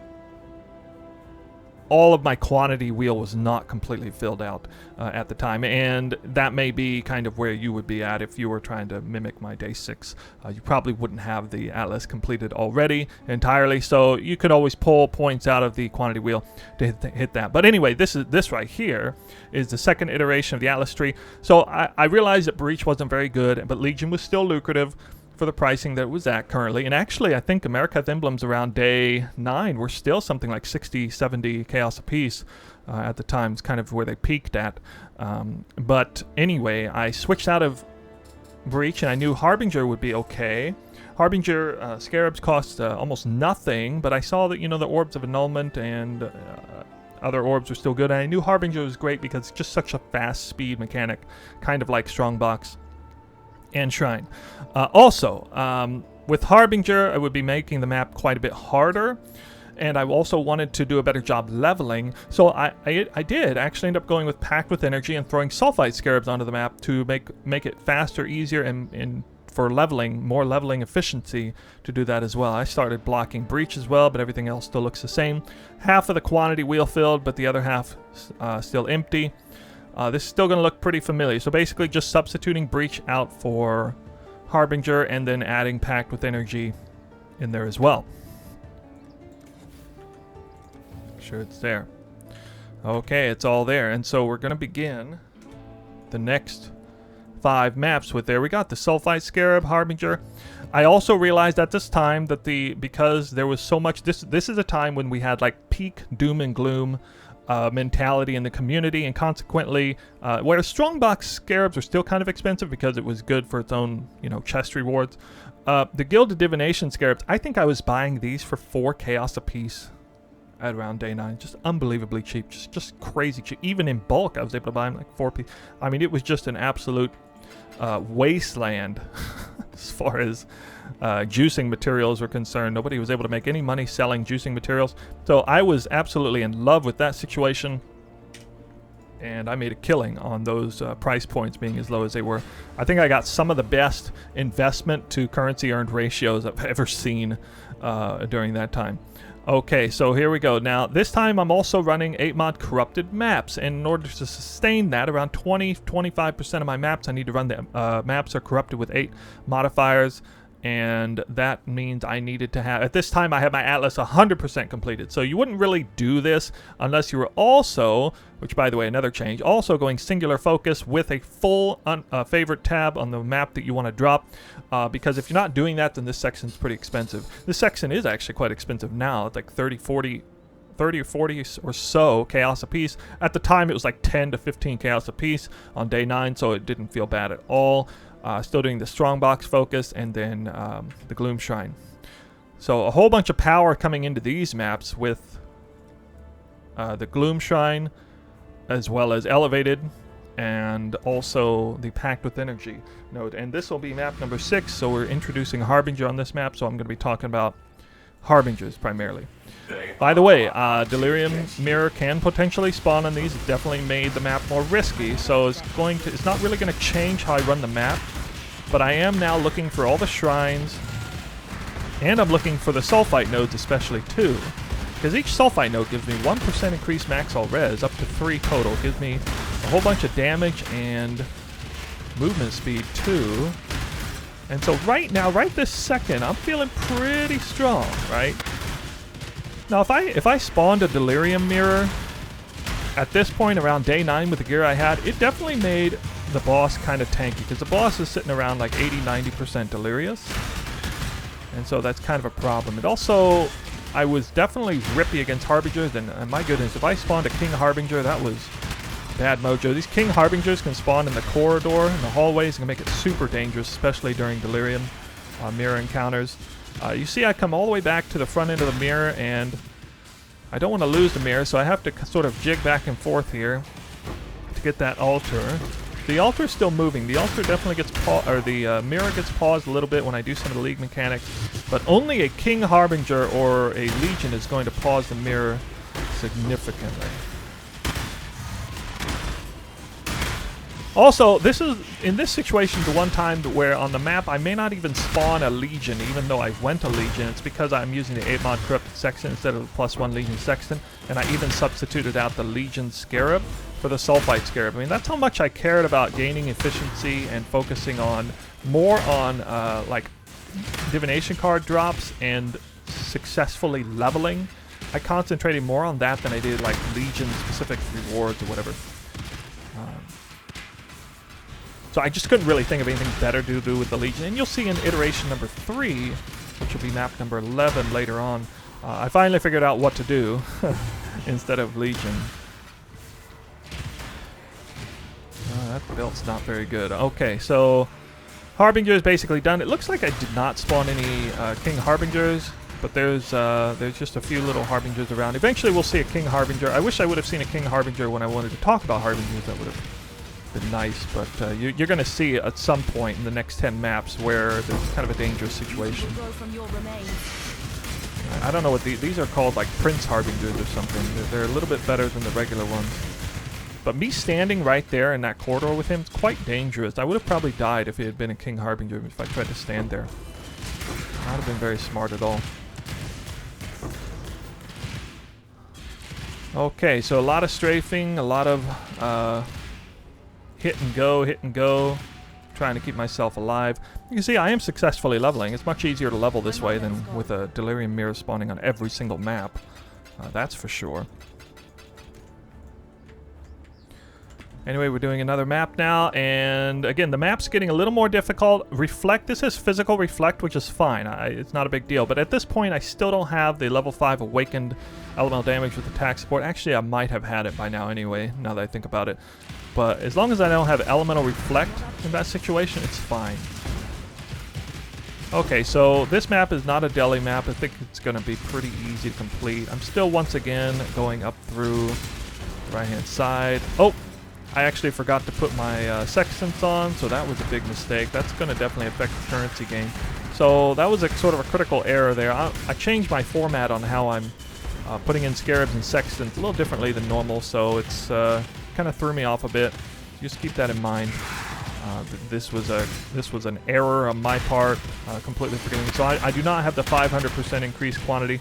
all of my quantity wheel was not completely filled out at the time, and that may be kind of where you would be at if you were trying to mimic my day 6. You probably wouldn't have the atlas completed already entirely, so you could always pull points out of the quantity wheel to hit that. But anyway, this right here is the second iteration of the atlas tree. So I realized that Breach wasn't very good, but Legion was still lucrative for the pricing that it was at currently. And actually, I think America's emblems around day 9 were still something like 60, 70 chaos apiece at the time. It's kind of where they peaked at. But anyway, I switched out of Breach, and I knew Harbinger would be okay. Harbinger Scarabs cost almost nothing, but I saw that, you know, the Orbs of Annulment and other orbs were still good. And I knew Harbinger was great because it's just such a fast speed mechanic, kind of like Strongbox and Shrine. Also, with Harbinger, I would be making the map quite a bit harder, and I also wanted to do a better job leveling. So I did actually end up going with Packed with Energy and throwing Sulphite Scarabs onto the map to make it faster, easier, and for leveling, more leveling efficiency to do that as well. I started blocking Breach as well, but everything else still looks the same. Half of the quantity wheel filled, but the other half still empty. This is still going to look pretty familiar. So basically just substituting Breach out for Harbinger and then adding Packed with Energy in there as well. Make sure it's there. Okay, it's all there. And so we're going to begin the next 5 maps with there. We got the Sulphite Scarab, Harbinger. I also realized at this time that because there was so much, this is a time when we had like peak doom and gloom mentality in the community, and consequently, whereas Strongbox Scarabs are still kind of expensive because it was good for its own, you know, chest rewards. The Gilded Divination Scarabs, I think I was buying these for 4 chaos apiece at around day 9. Just unbelievably cheap, just crazy cheap. Even in bulk, I was able to buy them like 4 piece. I mean, it was just an absolute wasteland as far as juicing materials were concerned. Nobody was able to make any money selling juicing materials. So I was absolutely in love with that situation, and I made a killing on those price points being as low as they were. I think I got some of the best investment to currency earned ratios I've ever seen during that time. Okay, so here we go. Now, this time I'm also running 8-mod corrupted maps, and in order to sustain that, around 20-25% of my maps, I need to run the maps are corrupted with 8 modifiers, and that means I needed to have, at this time I had my Atlas 100% completed. So you wouldn't really do this unless you were also, which by the way, another change, also going singular focus with a full favorite tab on the map that you want to drop. Because if you're not doing that, then this section's pretty expensive. This section is actually quite expensive now. It's like 30 or 40 or so chaos apiece. At the time, it was like 10 to 15 chaos apiece on day 9, so it didn't feel bad at all. Still doing the Strongbox focus and then the Gloom Shrine. So a whole bunch of power coming into these maps with the Gloom Shrine, as well as Elevated, and also the Packed with Energy node. And this will be map number 6, so we're introducing Harbinger on this map, so I'm going to be talking about Harbingers primarily. By the way, Delirium Mirror can potentially spawn on these. It definitely made the map more risky, so it's not really going to change how I run the map, but I am now looking for all the shrines, and I'm looking for the Sulphite nodes especially too, because each Sulphite node gives me 1% increased max all res, up to 3 total. It gives me a whole bunch of damage and movement speed too. And so right now, right this second, I'm feeling pretty strong, right? Now, if I spawned a Delirium Mirror at this point around day 9 with the gear I had, it definitely made the boss kind of tanky, because the boss is sitting around like 80-90% delirious, and so that's kind of a problem. It also, I was definitely rippy against Harbingers, and my goodness, if I spawned a King Harbinger, that was bad mojo. These King Harbingers can spawn in the corridor, in the hallways, and can make it super dangerous, especially during Delirium mirror encounters. You see I come all the way back to the front end of the mirror, and I don't want to lose the mirror, so I have to sort of jig back and forth here to get that altar. The altar is still moving. The altar definitely gets paused, or the mirror gets paused a little bit when I do some of the League mechanics, but only a King Harbinger or a Legion is going to pause the mirror significantly. Also, this is, in this situation, the one time where on the map I may not even spawn a Legion, even though I went a Legion. It's because I'm using the 8-mod Corrupted Sextant instead of the +1 Legion Sextant, and I even substituted out the Legion Scarab for the Sulphite Scarab. I mean, that's how much I cared about gaining efficiency and focusing on more on like Divination card drops and successfully leveling. I concentrated more on that than I did like Legion specific rewards or whatever. So I just couldn't really think of anything better to do with the Legion. And you'll see in iteration number 3, which will be map number 11 later on, I finally figured out what to do instead of Legion. That belt's not very good. Okay, so Harbinger is basically done. It looks like I did not spawn any King Harbingers, but there's just a few little Harbingers around. Eventually we'll see a King Harbinger. I wish I would have seen a King Harbinger when I wanted to talk about Harbingers. That would have been nice, but you're going to see at some point in the next 10 maps where there's kind of a dangerous situation. I don't know what these are called, like Prince Harbingers or something. They're a little bit better than the regular ones. But me standing right there in that corridor with him, it's quite dangerous. I would have probably died if he had been a King Harbinger if I tried to stand there. Not have been very smart at all. Okay, so a lot of strafing, a lot of hit and go, trying to keep myself alive. You can see I am successfully leveling. It's much easier to level this way than with a Delirium Mirror spawning on every single map. That's for sure. Anyway, we're doing another map now, and again, the map's getting a little more difficult. Reflect, this is physical reflect, which is fine. It's not a big deal, but at this point, I still don't have the level 5 awakened elemental damage with attack support. Actually, I might have had it by now anyway, now that I think about it. But as long as I don't have elemental reflect in that situation, it's fine. Okay, so this map is not a Deli map. I think it's going to be pretty easy to complete. I'm still once again going up through the right-hand side. Oh! I actually forgot to put my Sextants on, so that was a big mistake. That's going to definitely affect the currency game. So that was a sort of a critical error there. I changed my format on how I'm putting in Scarabs and Sextants a little differently than normal, so it's kind of threw me off a bit. Just keep that in mind. This was an error on my part, completely forgetting. So I do not have the 500% increased quantity.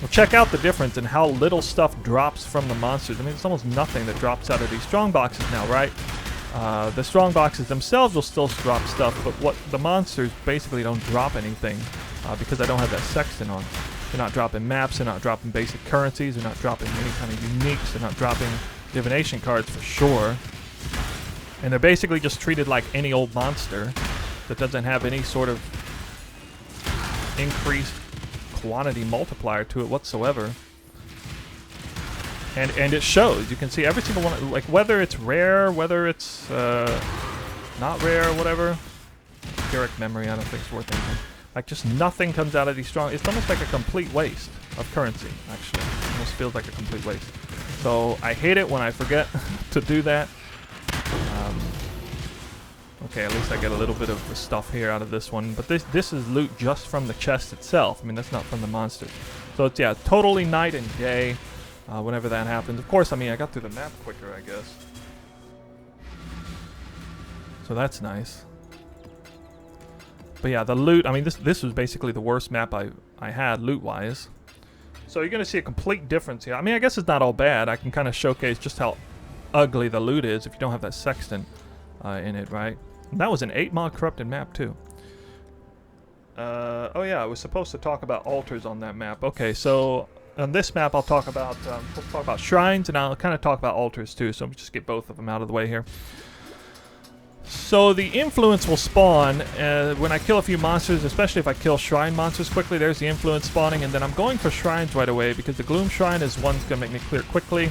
Well, check out the difference in how little stuff drops from the monsters. I mean, it's almost nothing that drops out of these strong boxes now, right? The strong boxes themselves will still drop stuff, but what the monsters basically don't drop anything because I don't have that Sextant on. They're not dropping maps, they're not dropping basic currencies, they're not dropping any kind of uniques, they're not dropping Divination cards for sure. And they're basically just treated like any old monster that doesn't have any sort of increased quantity multiplier to it whatsoever. And it shows. You can see every single one, like whether it's rare, whether it's not rare, whatever. Kirac memory, I don't think it's worth anything. Like just nothing comes out of these strong. It's almost like a complete waste of currency, actually. It almost feels like a complete waste. So I hate it when I forget to do that. Okay, at least I get a little bit of the stuff here out of this one. But this is loot just from the chest itself. I mean, that's not from the monsters. So it's, yeah, totally night and day whenever that happens. Of course, I mean, I got through the map quicker, I guess. So that's nice. But yeah, the loot, I mean, this was basically the worst map I had loot-wise. So you're going to see a complete difference here. I mean, I guess it's not all bad. I can kind of showcase just how ugly the loot is if you don't have that Sextant in it, right? And that was an 8-mod corrupted map, too. Oh yeah, I was supposed to talk about altars on that map. Okay, so on this map I'll talk about shrines, and I'll kind of talk about altars, too. So let me just get both of them out of the way here. So the influence will spawn when I kill a few monsters, especially if I kill shrine monsters quickly. There's the influence spawning, and then I'm going for shrines right away because the Gloom shrine is one that's going to make me clear quickly.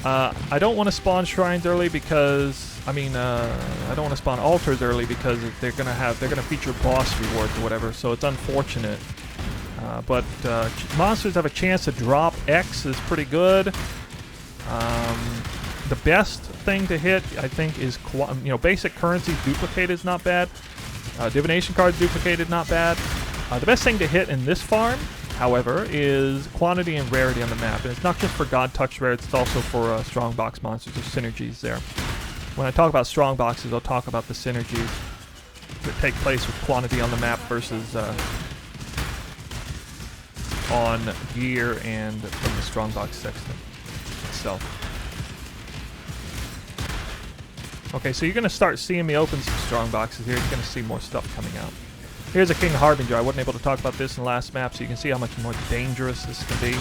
I don't want to spawn shrines early because, I mean, I don't want to spawn altars early because they're gonna feature boss rewards or whatever. So it's unfortunate. But monsters have a chance to drop. X is pretty good. The best thing to hit, I think, is basic currencies duplicated is not bad. Divination cards duplicated, not bad. The best thing to hit in this farm, however, is quantity and rarity on the map. And it's not just for God Touch rare, it's also for Strongbox monsters. There's synergies there. when I talk about strong boxes, I'll talk about the synergies that take place with quantity on the map versus on gear and from the Strongbox Sextant itself. Okay, so you're going to start seeing me open some strong boxes here. You're going to see more stuff coming out. Here's a King Harbinger. I wasn't able to talk about this in the last map, so you can see how much more dangerous this can be.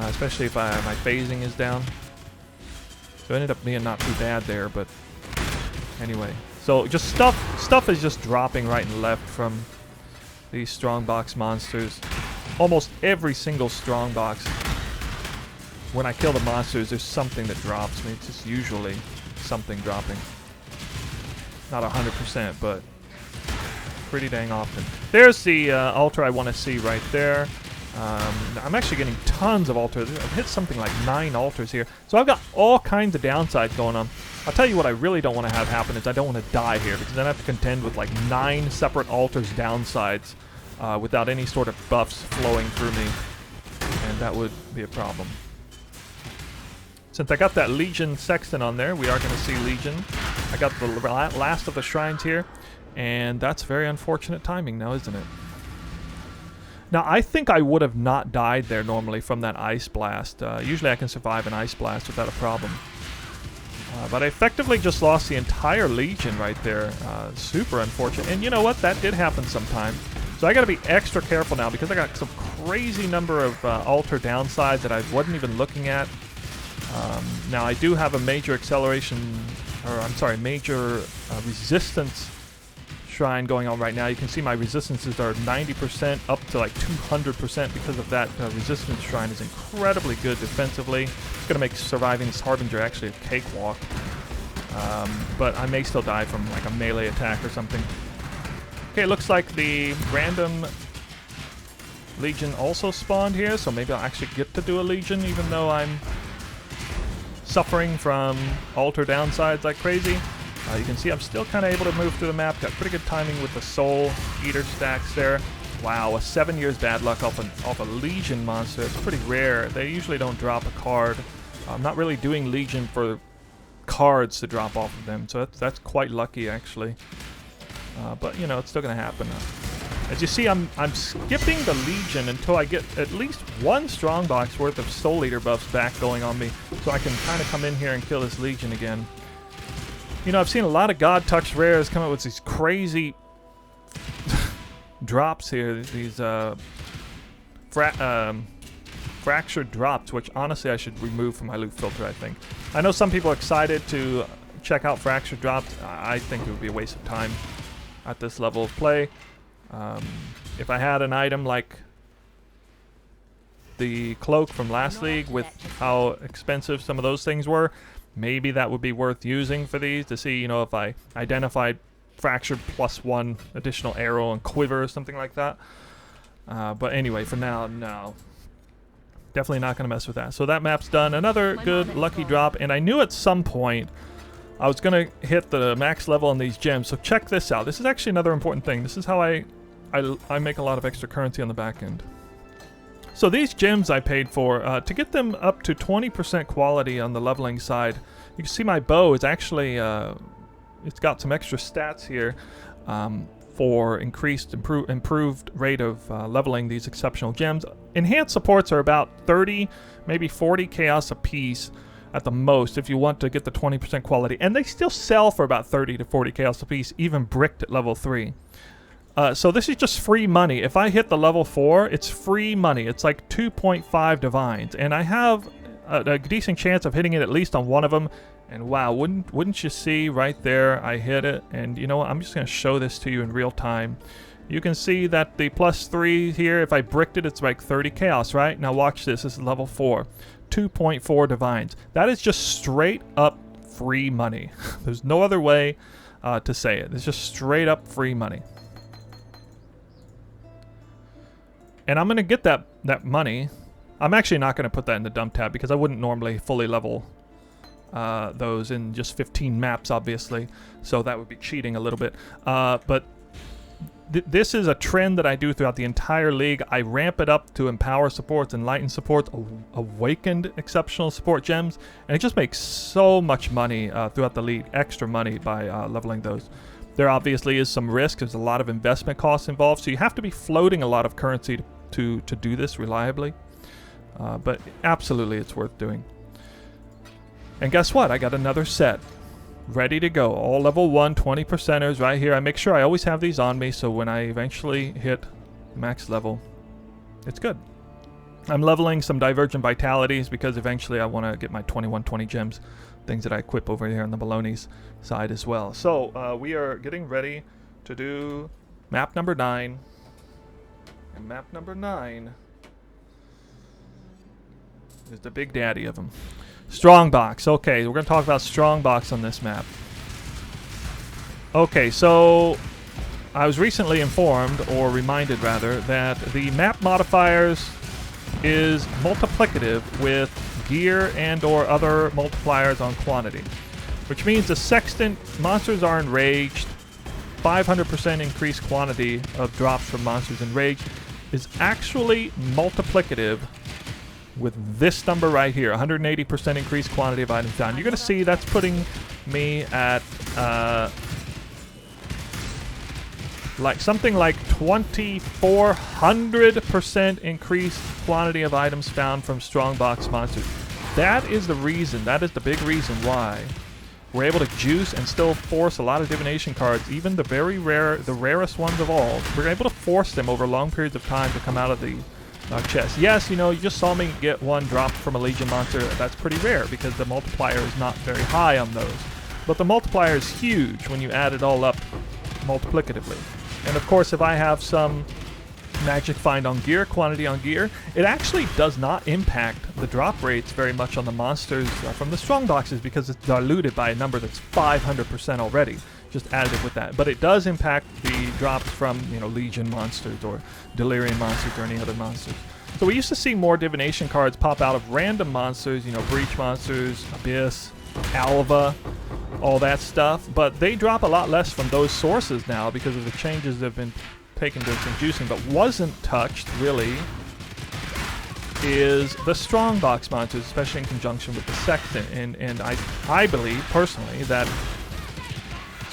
Especially if my phasing is down. So it ended up being not too bad there, but anyway. So just stuff is just dropping right and left from these strongbox monsters. Almost every single strongbox, when I kill the monsters, there's something that drops. I mean, it's just usually something dropping. Not 100%, but pretty dang often. There's the altar I want to see right there. I'm actually getting tons of altars. I've hit something like 9 altars here. So I've got all kinds of downsides going on. I'll tell you what I really don't want to have happen is I don't want to die here, because then I have to contend with like 9 separate altars downsides without any sort of buffs flowing through me. And that would be a problem. Since I got that Legion Sextant on there, we are going to see Legion. I got the last of the shrines here, and that's very unfortunate timing now, isn't it? Now, I think I would have not died there normally from that Ice Blast. Usually I can survive an Ice Blast without a problem. But I effectively just lost the entire Legion right there. Super unfortunate. And you know what? That did happen sometime. So I got to be extra careful now, because I got some crazy number of altar downsides that I wasn't even looking at. Now I do have a major acceleration, or I'm sorry, major resistance shrine going on right now. You can see my resistances are 90% up to like 200% because of that resistance shrine is incredibly good defensively. It's going to make surviving this Harbinger actually a cakewalk. But I may still die from like a melee attack or something. Okay, it looks like the random Legion also spawned here, so maybe I'll actually get to do a Legion even though I'm suffering from altar downsides like crazy. You can see I'm still kind of able to move through the map. Got pretty good timing with the Soul Eater stacks there. Wow, a 7 years bad luck off a Legion monster. It's pretty rare. They usually don't drop a card. I'm not really doing Legion for cards to drop off of them, so that's quite lucky actually. But you know, it's still going to happen. As you see, I'm skipping the Legion until I get at least 1 Strongbox worth of Soul Eater buffs back going on me, so I can kind of come in here and kill this Legion again. You know, I've seen a lot of God Touch rares come up with these crazy drops here, these fractured drops, which honestly I should remove from my loot filter, I think. I know some people are excited to check out fractured drops. I think it would be a waste of time at this level of play. If I had an item like the cloak from last league with how expensive some of those things were, maybe that would be worth using for these to see, you know, if I identified fractured +1 additional arrow and quiver or something like that. But anyway, for now, no. Definitely not going to mess with that. So that map's done. Another good lucky drop, and I knew at some point I was going to hit the max level on these gems. So check this out. This is actually another important thing. This is how I make a lot of extra currency on the back end. So these gems I paid for, to get them up to 20% quality on the leveling side, you can see my bow is actually, it's got some extra stats here for improved rate of leveling these exceptional gems. Enhanced supports are about 30, maybe 40 chaos a piece at the most if you want to get the 20% quality. And they still sell for about 30 to 40 chaos a piece, even bricked at level 3. So this is just free money. If I hit the level 4, it's free money. It's like 2.5 divines. And I have a decent chance of hitting it at least on one of them. And wow, wouldn't you see right there, I hit it. And you know what, I'm just going to show this to you in real time. You can see that the +3 here, if I bricked it, it's like 30 chaos, right? Now watch this. This is level 4. 2.4 divines. That is just straight up free money. There's no other way to say it. It's just straight up free money. And I'm going to get that money. I'm actually not going to put that in the dump tab because I wouldn't normally fully level those in just 15 maps, obviously. So that would be cheating a little bit. But this is a trend that I do throughout the entire league. I ramp it up to empower supports, enlighten supports, awakened exceptional support gems, and it just makes so much money throughout the league, extra money by leveling those. There obviously is some risk. There's a lot of investment costs involved, so you have to be floating a lot of currency to do this reliably. But absolutely, it's worth doing. And guess what? I got another set ready to go. All level 1 20%ers right here. I make sure I always have these on me, so when I eventually hit max level, it's good. I'm leveling some Divergent Vitalities because eventually I want to get my 2120 gems, things that I equip over here on the Baloney's side as well. So we are getting ready to do map number 9. And map number 9 is the big daddy of them. Strongbox. Okay, we're going to talk about Strongbox on this map. Okay, so I was recently informed, or reminded rather, that the map modifiers is multiplicative with gear and or other multipliers on quantity, which means the Sextant monsters are enraged. 500% increased quantity of drops from monsters enraged is actually multiplicative with this number right here, 180% increased quantity of items down. You're going to see that's putting me at like something like 2400% increased quantity of items found from Strongbox monsters. That is the reason, that is the big reason why we're able to juice and still force a lot of divination cards, even the very rare, the rarest ones of all. We're able to force them over long periods of time to come out of the chest. Yes, you know, you just saw me get one drop from a Legion monster. That's pretty rare because the multiplier is not very high on those. But the multiplier is huge when you add it all up multiplicatively. And of course, if I have some magic find on gear, quantity on gear, it actually does not impact the drop rates very much on the monsters from the strong boxes because it's diluted by a number that's 500% already. Just added it with that. But it does impact the drops from, you know, Legion monsters or Delirium monsters or any other monsters. So we used to see more divination cards pop out of random monsters, you know, Breach monsters, Abyss, Alva, all that stuff. But they drop a lot less from those sources now because of the changes that have been taken to some juicing. But wasn't touched, really, is the Strongbox monsters, especially in conjunction with the Sextant. And I believe, personally, that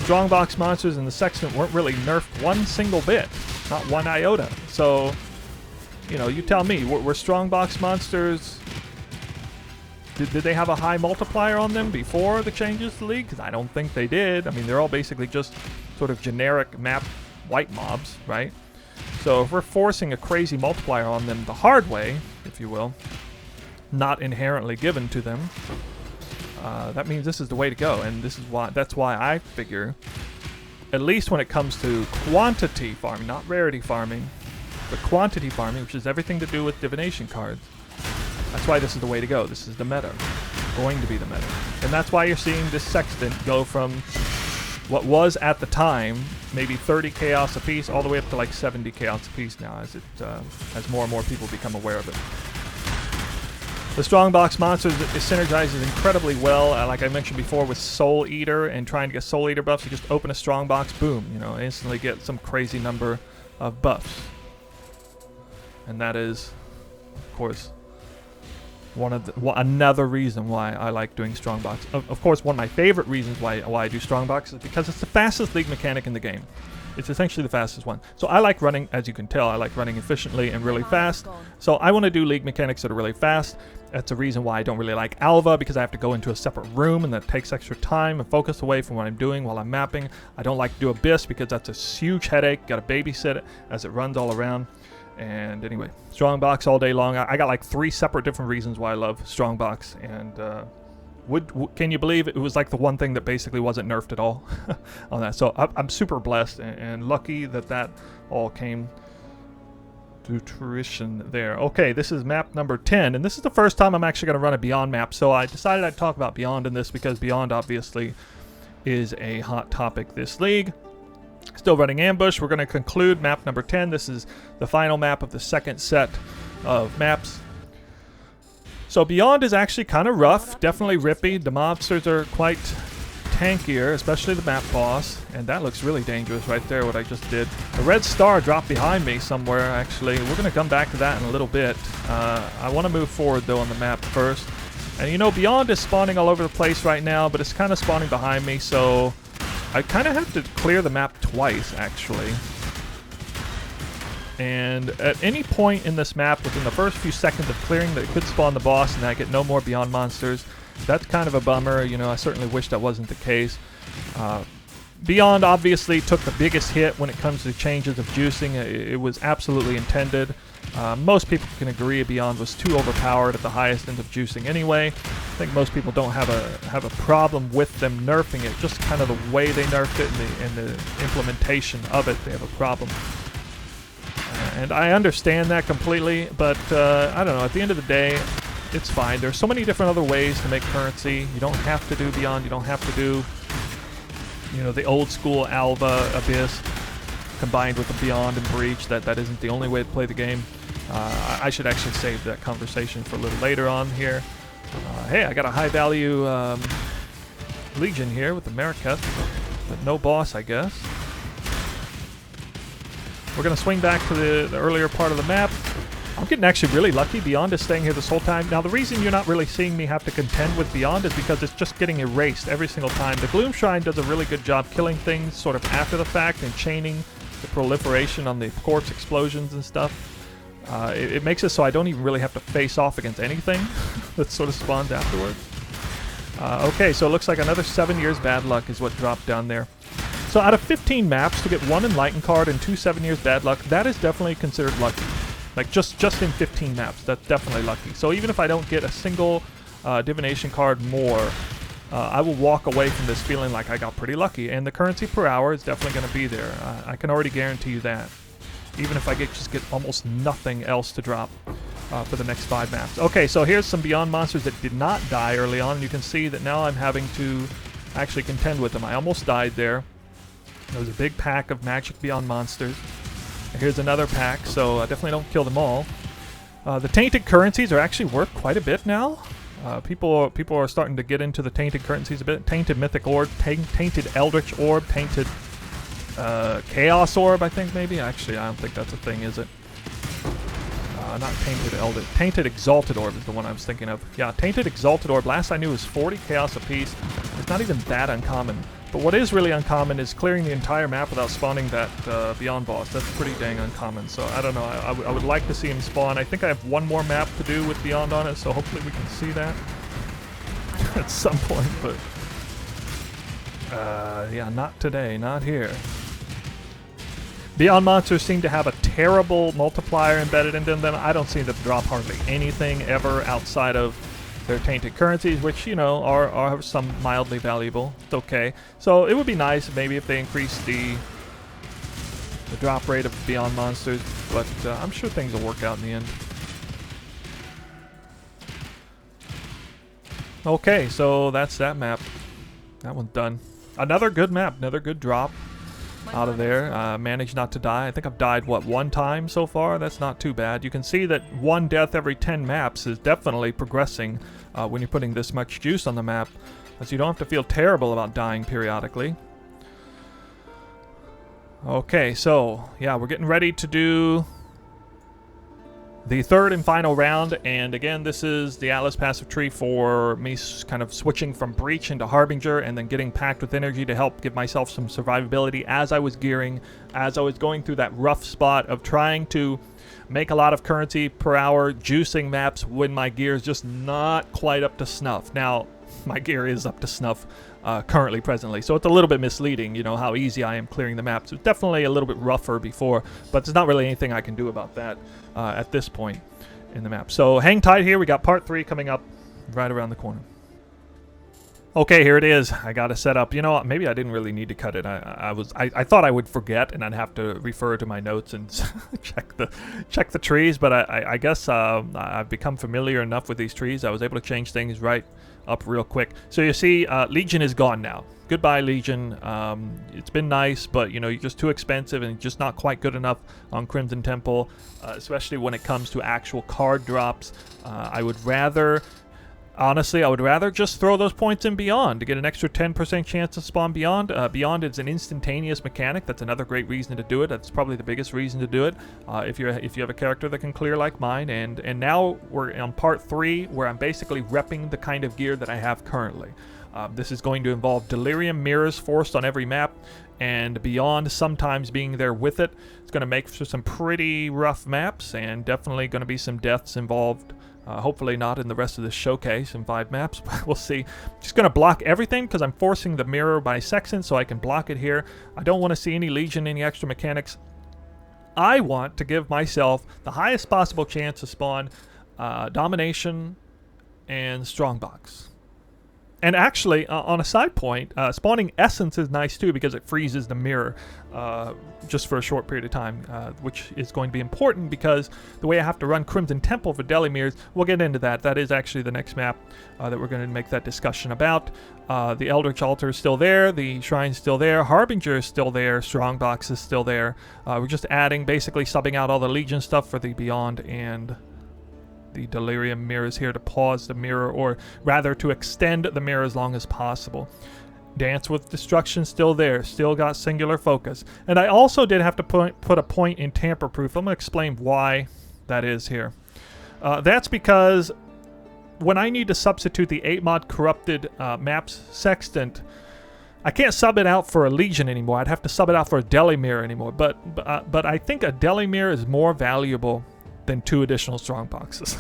Strongbox monsters and the Sextant weren't really nerfed one single bit, not one iota. So, you know, you tell me, were Strongbox monsters, did they have a high multiplier on them before the changes to the league? Because I don't think they did. I mean, they're all basically just sort of generic map white mobs, right? So if we're forcing a crazy multiplier on them the hard way, if you will, not inherently given to them, that means this is the way to go, and this is why. That's why I figure, at least when it comes to quantity farming, not rarity farming, but quantity farming, which is everything to do with divination cards. That's why this is the way to go. This is the meta, going to be the meta, and that's why you're seeing this Sextant go from what was at the time maybe 30 chaos a piece, all the way up to like 70 chaos a piece now, as more and more people become aware of it. The Strongbox monsters, it synergizes incredibly well, like I mentioned before, with Soul Eater and trying to get Soul Eater buffs. You just open a Strongbox, boom, you know, instantly get some crazy number of buffs. And that is, of course, another reason why I like doing Strongbox. Of course, one of my favorite reasons why I do Strongbox is because it's the fastest league mechanic in the game. It's essentially the fastest one. So I like running, as you can tell, I like running efficiently and really fast. So I want to do league mechanics that are really fast. That's a reason why I don't really like Alva, because I have to go into a separate room and that takes extra time and focus away from what I'm doing while I'm mapping. I don't like to do Abyss because that's a huge headache. Got to babysit it as it runs all around. And anyway, Strongbox all day long. I got like 3 separate different reasons why I love Strongbox. And can you believe it was like the one thing that basically wasn't nerfed at all on that. So I'm super blessed and lucky that that all came to fruition there. Okay, this is map number 10, and this is the first time I'm actually going to run a Beyond map. So I decided I'd talk about Beyond in this because Beyond obviously is a hot topic this league. Still running Ambush. We're going to conclude map number 10. This is the final map of the second set of maps. So Beyond is actually kind of rough, definitely rippy. The monsters are quite tankier, especially the map boss, and that looks really dangerous right there, what I just did. The red star dropped behind me somewhere, actually. We're going to come back to that in a little bit. I want to move forward, though, on the map first. And, you know, Beyond is spawning all over the place right now, but it's kind of spawning behind me, so I kind of have to clear the map twice, actually. And at any point in this map, within the first few seconds of clearing, that it could spawn the boss and I get no more Beyond monsters. That's kind of a bummer. You know, I certainly wish that wasn't the case. Beyond obviously took the biggest hit when it comes to changes of juicing. It was absolutely intended. Most people can agree Beyond was too overpowered at the highest end of juicing anyway. I think most people don't have a problem with them nerfing it. Just kind of the way they nerfed it and the implementation of it, they have a problem. And I understand that completely, but I don't know. At the end of the day, it's fine. There's so many different other ways to make currency. You don't have to do Beyond. You don't have to do, you know, the old school Alva Abyss combined with the Beyond and Breach. That isn't the only way to play the game. I should actually save that conversation for a little later on here. Hey, I got a high value Legion here with the Mariketh, but no boss, I guess. We're going to swing back to the earlier part of the map. I'm getting actually really lucky. Beyond is staying here this whole time. Now, the reason you're not really seeing me have to contend with Beyond is because it's just getting erased every single time. The Gloom Shrine does a really good job killing things sort of after the fact and chaining the proliferation on the corpse explosions and stuff. It makes it so I don't even really have to face off against anything that sort of spawns afterwards. Okay, so it looks like another 7 years bad luck is what dropped down there. So out of 15 maps, to get 1 Enlightened card and 2 7 years bad luck, that is definitely considered lucky. Like, just in 15 maps, that's definitely lucky. So even if I don't get a single Divination card more, I will walk away from this feeling like I got pretty lucky. And the currency per hour is definitely going to be there. I can already guarantee you that. Even if I just get almost nothing else to drop for the next 5 maps. Okay, so here's some Beyond monsters that did not die early on. You can see that now I'm having to actually contend with them. I almost died there. There was a big pack of Magic Beyond monsters. Here's another pack, so I definitely don't kill them all. The tainted currencies are actually worth quite a bit now. People are starting to get into the tainted currencies a bit. Tainted Mythic Orb, tainted Eldritch Orb, tainted Chaos Orb, I think maybe. Actually, I don't think that's a thing, is it? Not tainted Eldritch. Tainted Exalted Orb is the one I was thinking of. Yeah, tainted Exalted Orb. Last I knew was 40 Chaos apiece. It's not even that uncommon. But what is really uncommon is clearing the entire map without spawning that Beyond boss. That's pretty dang uncommon. So I don't know. I would like to see him spawn. I think I have one more map to do with Beyond on it, so hopefully we can see that at some point. But yeah, not today. Not here. Beyond monsters seem to have a terrible multiplier embedded into them. I don't see them drop hardly anything ever outside of their tainted currencies, which, you know, are some mildly valuable. It's okay. So it would be nice maybe if they increase the drop rate of Beyond monsters, but I'm sure things will work out in the end. Okay, so that's that map. That one's done. Another good map, another good drop out of there. Managed not to die. I think I've died, what, 1 time so far? That's not too bad. You can see that 1 death every 10 maps is definitely progressing when you're putting this much juice on the map, as you don't have to feel terrible about dying periodically. Okay, so yeah, we're getting ready to do the 3rd and final round, and again, this is the Atlas passive tree for me kind of switching from Breach into Harbinger and then getting packed with energy to help give myself some survivability as I was gearing, as I was going through that rough spot of trying to make a lot of currency per hour, juicing maps when my gear is just not quite up to snuff. Now, my gear is up to snuff currently, presently, so it's a little bit misleading, you know, how easy I am clearing the maps. It's definitely a little bit rougher before, but there's not really anything I can do about that at this point in the map. So hang tight here. We got part 3 coming up right around the corner. Okay, here it is. I got it set up. You know what? Maybe I didn't really need to cut it. I thought I would forget and I'd have to refer to my notes and check the trees. But I guess I've become familiar enough with these trees. I was able to change things right up real quick. So you see, Legion is gone now. Goodbye, Legion. It's been nice, but you know, you're just too expensive and just not quite good enough on Crimson Temple, especially when it comes to actual card drops. I would rather Honestly, I would rather just throw those points in Beyond to get an extra 10% chance to spawn Beyond. Beyond is an instantaneous mechanic. That's another great reason to do it. That's probably the biggest reason to do it. If you have a character that can clear like mine. And now we're on part 3, where I'm basically repping the kind of gear that I have currently. This is going to involve Delirium mirrors forced on every map, and Beyond sometimes being there with it. It's going to make for some pretty rough maps, and definitely going to be some deaths involved. Hopefully not in the rest of this showcase in 5 maps, but we'll see. Just going to block everything because I'm forcing the mirror by Sextant, so I can block it here. I don't want to see any Legion, any extra mechanics. I want to give myself the highest possible chance to spawn Domination and Strongbox. And actually, on a side point, spawning Essence is nice too because it freezes the mirror just for a short period of time, which is going to be important because the way I have to run Crimson Temple for Deli mirrors, we'll get into that. That is actually the next map that we're going to make that discussion about. The Eldritch Altar is still there, the Shrine's still there, Harbinger is still there, Strongbox is still there. We're just adding, basically subbing out all the Legion stuff for the Beyond and the Delirium mirrors here to pause the mirror, or rather to extend the mirror as long as possible. Dance with Destruction still there, still got singular focus. And I also did have to put a point in tamper proof. I'm going to explain why that is here. That's because when I need to substitute the 8-mod corrupted maps Sextant, I can't sub it out for a Legion anymore. I'd have to sub it out for a Deli mirror anymore. But I think a Deli mirror is more valuable than 2 additional strong boxes,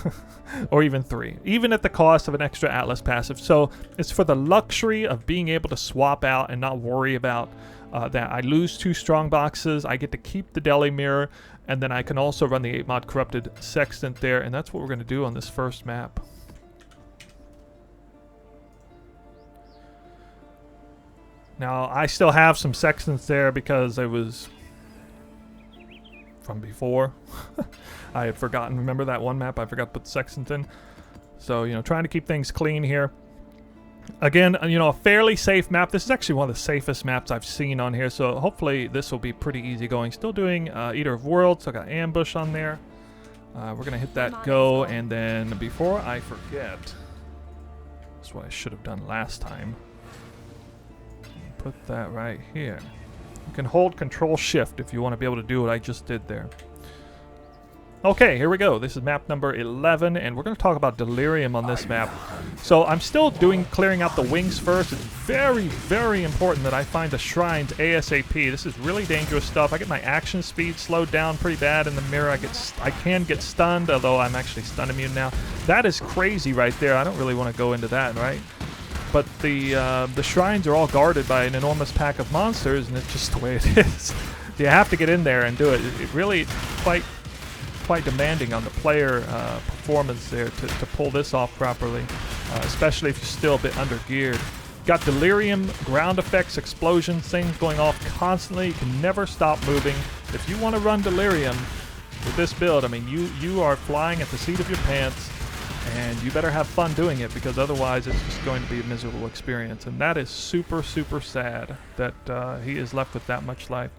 or even 3, even at the cost of an extra Atlas passive. So it's for the luxury of being able to swap out and not worry about that. I lose 2 strong boxes, I get to keep the Deli mirror, and then I can also run the 8-mod corrupted Sextant there, and that's what we're going to do on this first map. Now, I still have some Sextants there because it was from before. I had forgotten. Remember that one map I forgot to put Sextant in? So, you know, trying to keep things clean here. Again, you know, a fairly safe map. This is actually one of the safest maps I've seen on here, so hopefully this will be pretty easy going. Still doing Eater of Worlds, so I got Ambush on there. We're going to hit that go, and then before I forget, that's what I should have done last time. Put that right here. You can hold Control-Shift if you want to be able to do what I just did there. Okay, here we go. This is map number 11, and we're going to talk about Delirium on this map. So I'm still clearing out the wings first. It's very, very important that I find the shrines ASAP. This is really dangerous stuff. I get my action speed slowed down pretty bad in the mirror. I can get stunned, although I'm actually stun immune now. That is crazy right there. I don't really want to go into that, right? But the shrines are all guarded by an enormous pack of monsters, and it's just the way it is. You have to get in there and do it. It really quite demanding on the player performance there to pull this off properly, especially if you're still a bit under geared. Got Delirium, ground effects, explosions, things going off constantly. You can never stop moving. If you want to run Delirium with this build, I mean, you are flying at the seat of your pants, and you better have fun doing it, because otherwise it's just going to be a miserable experience. And that is super, super sad that he is left with that much life.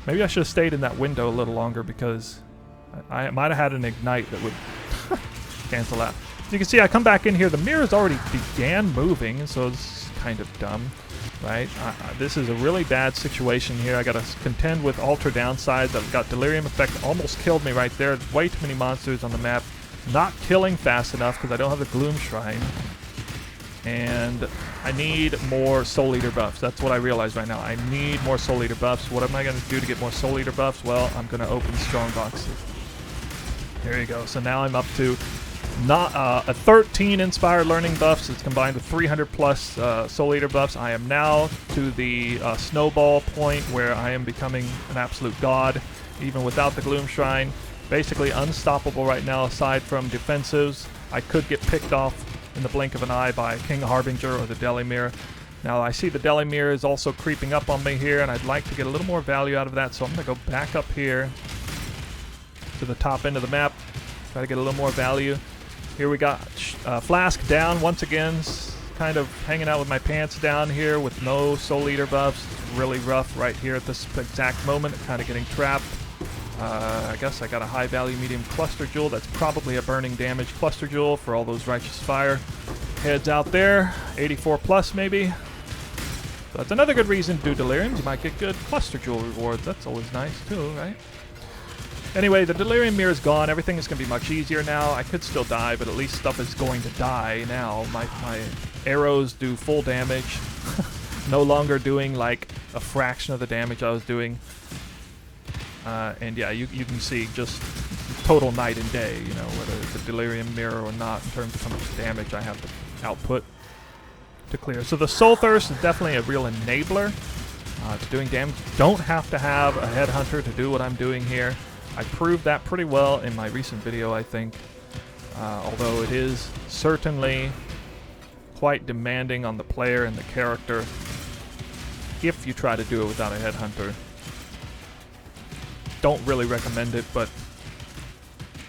Maybe I should have stayed in that window a little longer, because I might have had an ignite that would cancel out. As you can see, I come back in here. The mirrors already began moving, so it's kind of dumb, right? This is a really bad situation here. I got to contend with Altar downsides. I've got Delirium effect. Almost killed me right there. Way too many monsters on the map. Not killing fast enough because I don't have the Gloom Shrine. And I need more Soul Eater buffs. That's what I realize right now. I need more Soul Eater buffs. What am I going to do to get more Soul Eater buffs? Well, I'm going to open Strongbox. There you go. So now I'm up to a 13 Inspired Learning buffs. It's combined with 300 plus Soul Eater buffs. I am now to the snowball point where I am becoming an absolute god, even without the Gloom Shrine. Basically unstoppable right now, aside from defensives. I could get picked off in the blink of an eye by King Harbinger or the Deli mirror. Now I see the Deli mirror is also creeping up on me here, and I'd like to get a little more value out of that, so I'm going to go back up here to the top end of the map, try to get a little more value. Here we got Flask down once again, kind of hanging out with my pants down here with no Soul Eater buffs. It's really rough right here at this exact moment, kind of getting trapped. I guess I got a high value medium cluster jewel. That's probably a burning damage cluster jewel for all those righteous fire. Heads out there, 84 plus maybe. So that's another good reason to do Deliriums. You might get good cluster jewel rewards. That's always nice too, right? Anyway, the Delirium Mirror is gone. Everything is going to be much easier now. I could still die, but at least stuff is going to die now. My arrows do full damage. No longer doing like a fraction of the damage I was doing. And yeah, you can see just total night and day, you know, whether it's a Delirium Mirror or not in terms of how much damage I have to output to clear. So the Soulthirst is definitely a real enabler to doing damage. Don't have to have a Headhunter to do what I'm doing here. I proved that pretty well in my recent video, I think. Although it is certainly quite demanding on the player and the character if you try to do it without a Headhunter. Don't really recommend it, but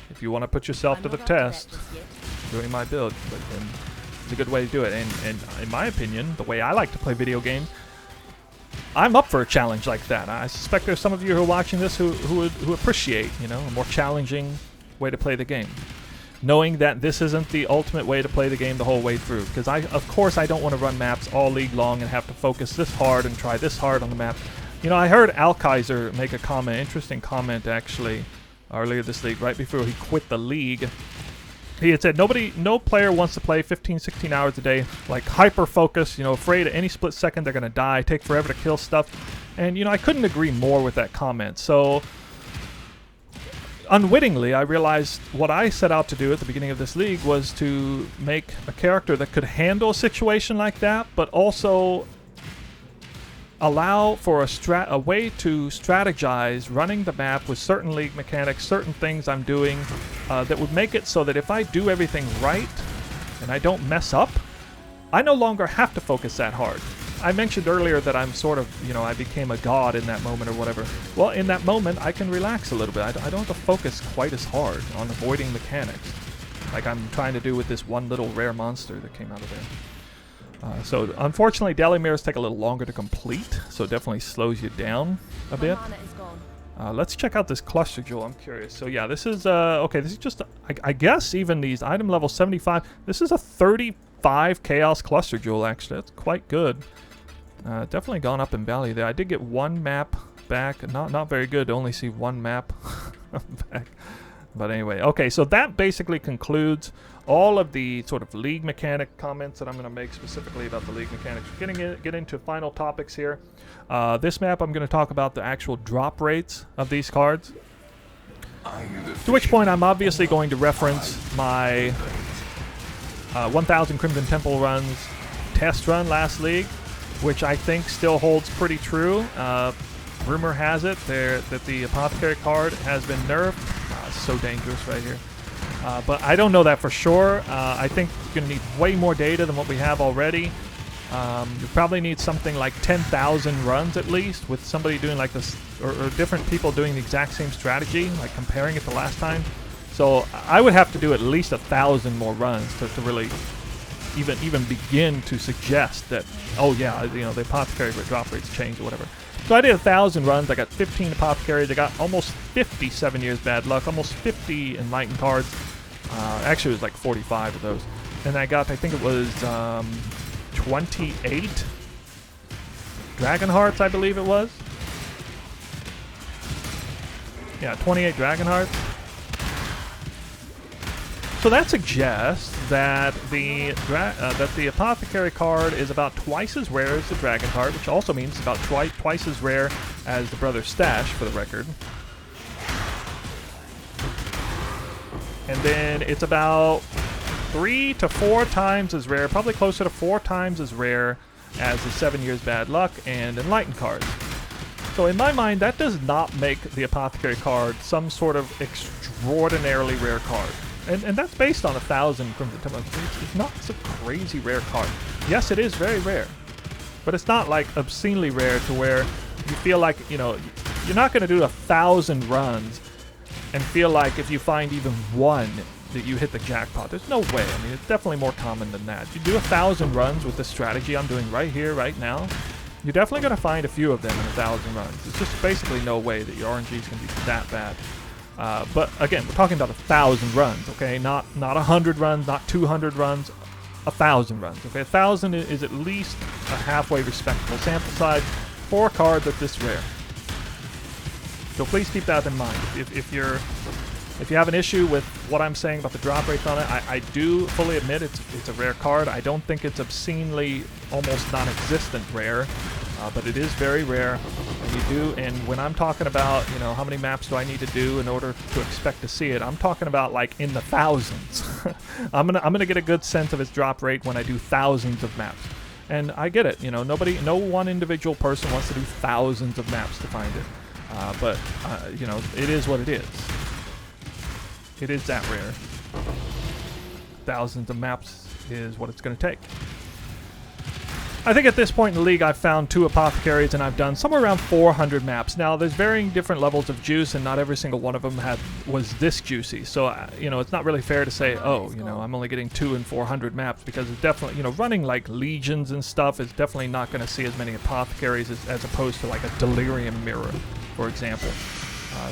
if you want to put yourself to the test, doing my build, it's a good way to do it. And in my opinion, the way I like to play video games, I'm up for a challenge like that. I suspect there's some of you who are watching this who appreciate, you know, a more challenging way to play the game. Knowing that this isn't the ultimate way to play the game the whole way through. Because of course I don't want to run maps all league long and have to focus this hard and try this hard on the map. You know, I heard Alkaiser make a comment, interesting comment actually, earlier this league, right before he quit the league. He had said no player wants to play 15, 16 hours a day, like hyper focused, you know, afraid at any split second they're going to die, take forever to kill stuff. And, you know, I couldn't agree more with that comment. So, unwittingly, I realized what I set out to do at the beginning of this league was to make a character that could handle a situation like that, but also allow for a way to strategize running the map with certain league mechanics, certain things I'm doing that would make it so that if I do everything right and I don't mess up, I no longer have to focus that hard. I mentioned earlier that I'm sort of, you know, I became a god in that moment or whatever. Well, in that moment, I can relax a little bit. I don't have to focus quite as hard on avoiding mechanics like I'm trying to do with this one little rare monster that came out of there. So unfortunately, Deli mirrors take a little longer to complete, so it definitely slows you down a bit. Let's check out this cluster jewel. I'm curious. So yeah, this is okay. This is just I guess even these item level 75. This is a 35 chaos cluster jewel. Actually, that's quite good. Definitely gone up in value there. I did get one map back. Not very good to only see one map back. But anyway, okay, so that basically concludes all of the sort of league mechanic comments that I'm going to make specifically about the league mechanics. Get into final topics here. This map, I'm going to talk about the actual drop rates of these cards. To which point, I'm obviously going to reference my 1000 Crimson Temple runs test run last league, which I think still holds pretty true. Rumor has it that the Apothecary card has been nerfed. It's so dangerous right here. But I don't know that for sure. I think you're going to need way more data than what we have already. You probably need something like 10,000 runs at least, with somebody doing like this, or different people doing the exact same strategy, like comparing it to last time. So I would have to do at least 1,000 more runs to really even begin to suggest that, oh yeah, you know, the Apothecary drop rates change or whatever. So I did 1,000 runs. I got 15 Apothecaries. I got almost 50 7 years bad luck, almost 50 enlightened cards. Actually, it was like 45 of those. And I got, I think it was 28 Dragon Hearts, I believe it was. Yeah, 28 Dragon Hearts. So that suggests that the Apothecary card is about twice as rare as the Dragon Heart, which also means it's about twice as rare as the Brother Stash, for the record. And then it's about 3 to 4 times as rare, probably closer to 4 times as rare as the 7 Years Bad Luck and Enlightened cards. So in my mind, that does not make the Apothecary card some sort of extraordinarily rare card. And that's based on 1,000 Crimson Temple. It's not a crazy rare card. Yes, it is very rare. But it's not like obscenely rare to where you feel like, you know, you're not going to do 1,000 runs and feel like if you find even one that you hit the jackpot. There's no way. I mean, it's definitely more common than that. You do 1,000 runs with the strategy I'm doing right here, right now, you're definitely going to find a few of them in 1,000 runs. There's just basically no way that your RNG is going to be that bad. But again, we're talking about 1,000 runs, okay? Not 100 runs, not 200 runs, 1,000 runs. Okay, 1,000 is at least a halfway respectable sample size for a card that's this rare. So please keep that in mind. If you have an issue with what I'm saying about the drop rates on it, I do fully admit it's a rare card. I don't think it's obscenely, almost non-existent rare, but it is very rare. And when I'm talking about, you know, how many maps do I need to do in order to expect to see it, I'm talking about like in the thousands. I'm gonna get a good sense of its drop rate when I do thousands of maps. And I get it, you know, no one individual person wants to do thousands of maps to find it. But you know, it is what it is. It is that rare. Thousands of maps is what it's going to take. I think at this point in the league I've found 2 Apothecaries and I've done somewhere around 400 maps. Now there's varying different levels of juice and not every single one of them was this juicy. So, you know, it's not really fair to say, oh, you know, I'm only getting 2 and 400 maps, because it's definitely, you know, running like legions and stuff is definitely not going to see as many Apothecaries as opposed to like a Delirium Mirror, for example.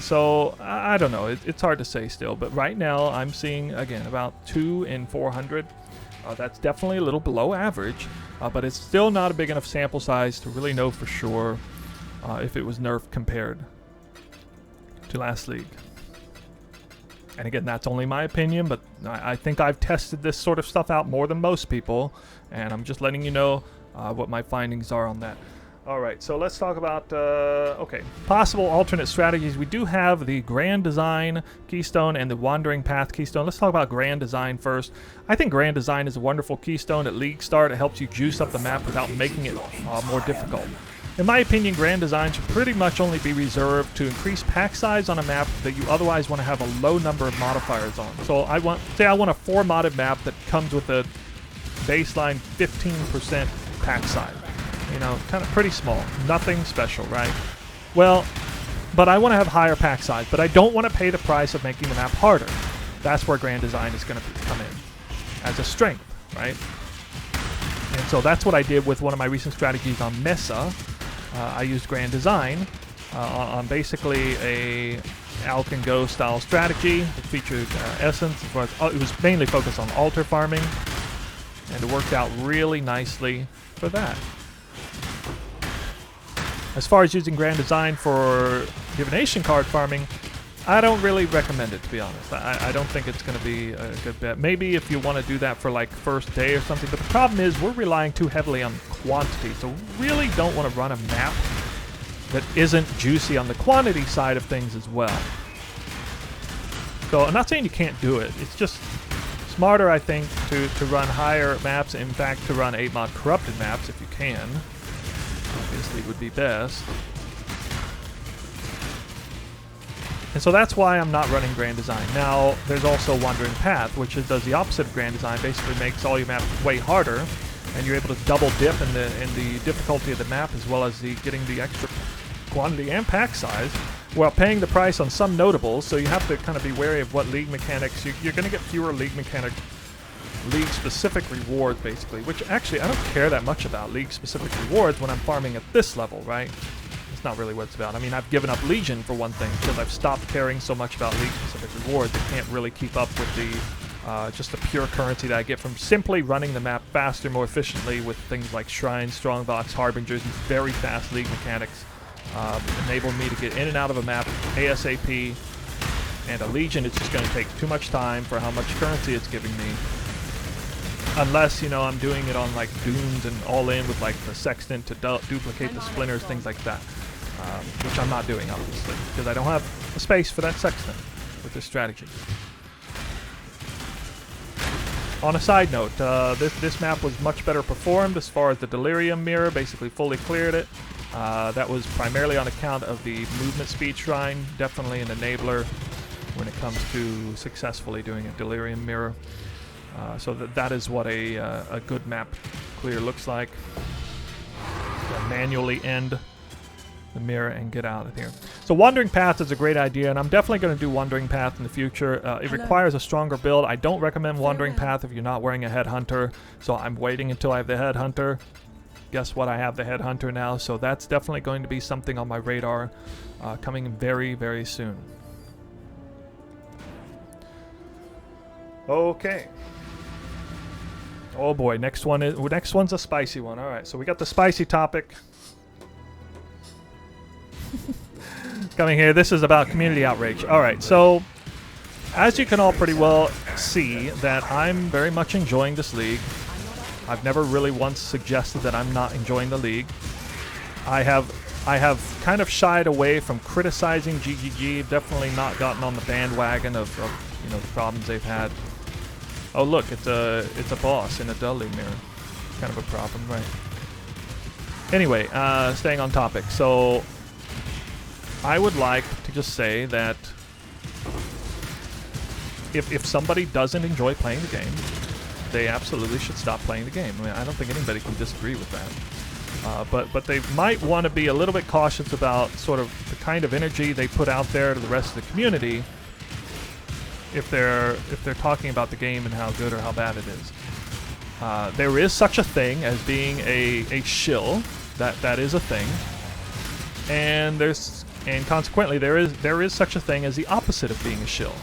So I don't know, it's hard to say still, but right now I'm seeing, again, about 2 in 400. That's definitely a little below average, but it's still not a big enough sample size to really know for sure if it was nerfed compared to last league. And again, that's only my opinion, but I think I've tested this sort of stuff out more than most people, and I'm just letting you know what my findings are on that. Alright, so let's talk about, okay, possible alternate strategies. We do have the Grand Design Keystone and the Wandering Path Keystone. Let's talk about Grand Design first. I think Grand Design is a wonderful keystone at League Start. It helps you juice up the map without making it more difficult. In my opinion, Grand Design should pretty much only be reserved to increase pack size on a map that you otherwise want to have a low number of modifiers on. So I want a 4-modded map that comes with a baseline 15% pack size. You know, kind of pretty small. Nothing special, right? Well, but I want to have higher pack size, but I don't want to pay the price of making the map harder. That's where Grand Design is going to come in as a strength, right? And so that's what I did with one of my recent strategies on Mesa. I used Grand Design on basically a Alk and Go style strategy. It featured Essence. It was mainly focused on altar farming, and it worked out really nicely for that. As far as using Grand Design for Divination card farming, I don't really recommend it, to be honest. I don't think it's going to be a good bet. Maybe if you want to do that for like first day or something, but the problem is we're relying too heavily on quantity, so really don't want to run a map that isn't juicy on the quantity side of things as well. So I'm not saying you can't do it. It's just smarter, I think, to run higher maps. In fact, to run 8-mod corrupted maps if you can. Obviously would be best. And so that's why I'm not running Grand Design. Now, there's also Wandering Path, which does the opposite of Grand Design. Basically makes all your maps way harder, and you're able to double dip in the difficulty of the map, as well as getting the extra quantity and pack size, while paying the price on some notables. So you have to kind of be wary of what league mechanics. You're going to get fewer league-specific rewards, basically, which actually I don't care that much about league-specific rewards when I'm farming at this level, right? It's not really what it's about. I mean, I've given up Legion, for one thing, because I've stopped caring so much about league-specific rewards. I can't really keep up with the just the pure currency that I get from simply running the map faster, more efficiently with things like Shrines, Strongbox, Harbingers, these very fast league mechanics enable me to get in and out of a map ASAP, and a Legion, it's just going to take too much time for how much currency it's giving me. Unless, you know, I'm doing it on like Dunes and all in with like the Sextant to duplicate the splinters, things like that. Which I'm not doing, obviously, because I don't have a space for that Sextant with this strategy. On a side note, this map was much better performed as far as the Delirium Mirror, basically fully cleared it. That was primarily on account of the movement speed shrine, definitely an enabler when it comes to successfully doing a Delirium Mirror. So that is what a good map clear looks like. Manually end the mirror and get out of here. So Wandering Path is a great idea, and I'm definitely going to do Wandering Path in the future. It requires a stronger build. I don't recommend Wandering Path if you're not wearing a Headhunter, so I'm waiting until I have the Headhunter. Guess what? I have the Headhunter now, so that's definitely going to be something on my radar coming very, very soon. Okay. Oh boy, next one's a spicy one. All right, so we got the spicy topic coming here. This is about community outrage. All right, so as you can all pretty well see, that I'm very much enjoying this league. I've never really once suggested that I'm not enjoying the league. I have kind of shied away from criticizing GGG. Definitely not gotten on the bandwagon of you know, the problems they've had. Oh look, it's a boss in a Deli mirror. Kind of a problem, right? Anyway, staying on topic. So I would like to just say that if somebody doesn't enjoy playing the game, they absolutely should stop playing the game. I mean, I don't think anybody can disagree with that. But they might want to be a little bit cautious about sort of the kind of energy they put out there to the rest of the community if they're talking about the game and how good or how bad it is. There is such a thing as being a shill. That is a thing, and consequently there is such a thing as the opposite of being a shill,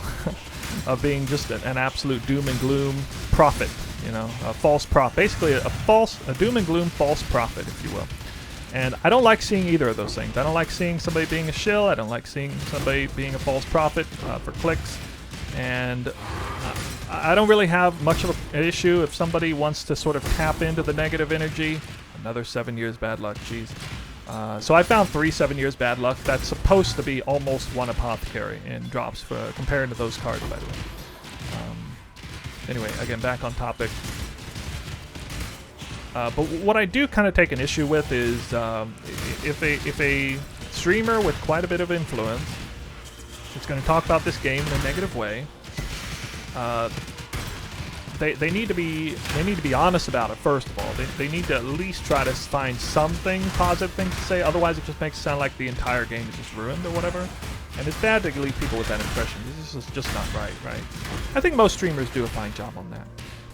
of being just an absolute doom and gloom prophet. You know, a false prophet, basically a doom and gloom false prophet, if you will. And I don't like seeing either of those things. I don't like seeing somebody being a shill. I don't like seeing somebody being a false prophet for clicks. And I don't really have much of an issue if somebody wants to sort of tap into the negative energy. Another 7 years bad luck, jeez. So I found 3 7 years bad luck. That's supposed to be almost 1 Apothecary in drops for compared to those cards, by the way. Anyway, again, back on topic. But what I do kind of take an issue with is if a streamer with quite a bit of influence is going to talk about this game in a negative way, they need to be honest about it. First of all, they need to at least try to find something positive thing to say. Otherwise, it just makes it sound like the entire game is just ruined or whatever. And it's bad to leave people with that impression. This is just not right? I think most streamers do a fine job on that.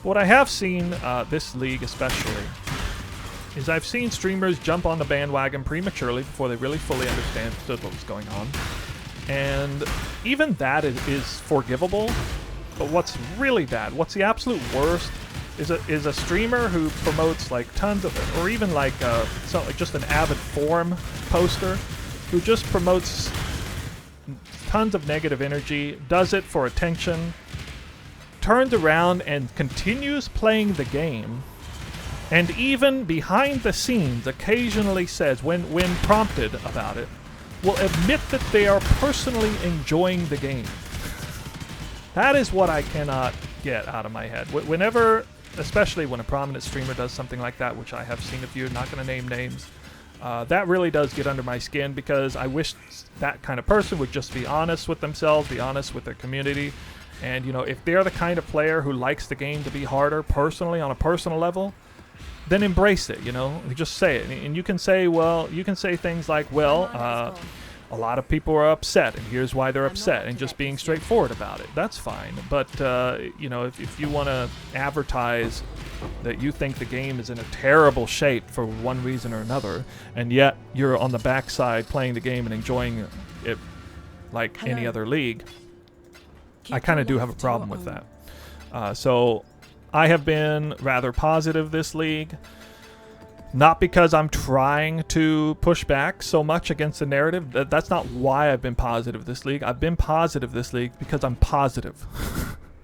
But what I have seen this league especially is I've seen streamers jump on the bandwagon prematurely before they really fully understand what was going on. And even that is forgivable. But what's really bad, what's the absolute worst, is a streamer who promotes like tons of, or even like just an avid forum poster who just promotes tons of negative energy, does it for attention, turns around and continues playing the game, and even behind the scenes occasionally says, when prompted about it, will admit that they are personally enjoying the game. That is what I cannot get out of my head. Whenever, especially when a prominent streamer does something like that, which I have seen a few, not going to name names, that really does get under my skin, because I wish that kind of person would just be honest with themselves, be honest with their community. And, you know, if they're the kind of player who likes the game to be harder personally, on a personal level, then embrace it, you know, just say it. And you can say, well, you can say things like, well, a lot of people are upset, and here's why they're upset, and just being straightforward about it. That's fine. But, you know, if you want to advertise that you think the game is in a terrible shape for one reason or another, and yet you're on the backside playing the game and enjoying it like any other league, I kind of do have a problem with that. So I have been rather positive this league. Not because I'm trying to push back so much against the narrative. That's not why I've been positive this league. I've been positive this league because I'm positive.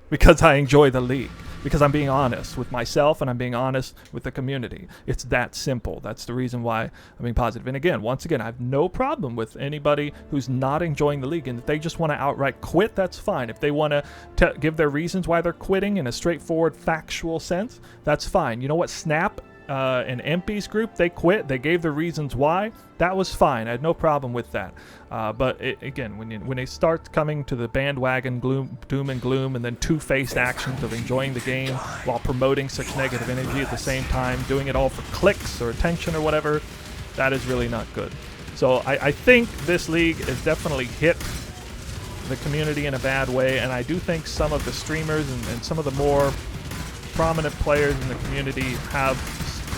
Because I enjoy the league. Because I'm being honest with myself and I'm being honest with the community. It's that simple. That's the reason why I'm being positive. And again, once again, I have no problem with anybody who's not enjoying the league. And if they just want to outright quit, that's fine. If they want to give their reasons why they're quitting in a straightforward, factual sense, that's fine. You know what? Snap and MP's group, they quit. They gave their reasons why. That was fine. I had no problem with that. But again, when they start coming to the bandwagon doom and gloom, and then two-faced actions of enjoying the game while promoting such negative energy at the same time, doing it all for clicks or attention or whatever, that is really not good. So I think this league has definitely hit the community in a bad way, and I do think some of the streamers and some of the more prominent players in the community have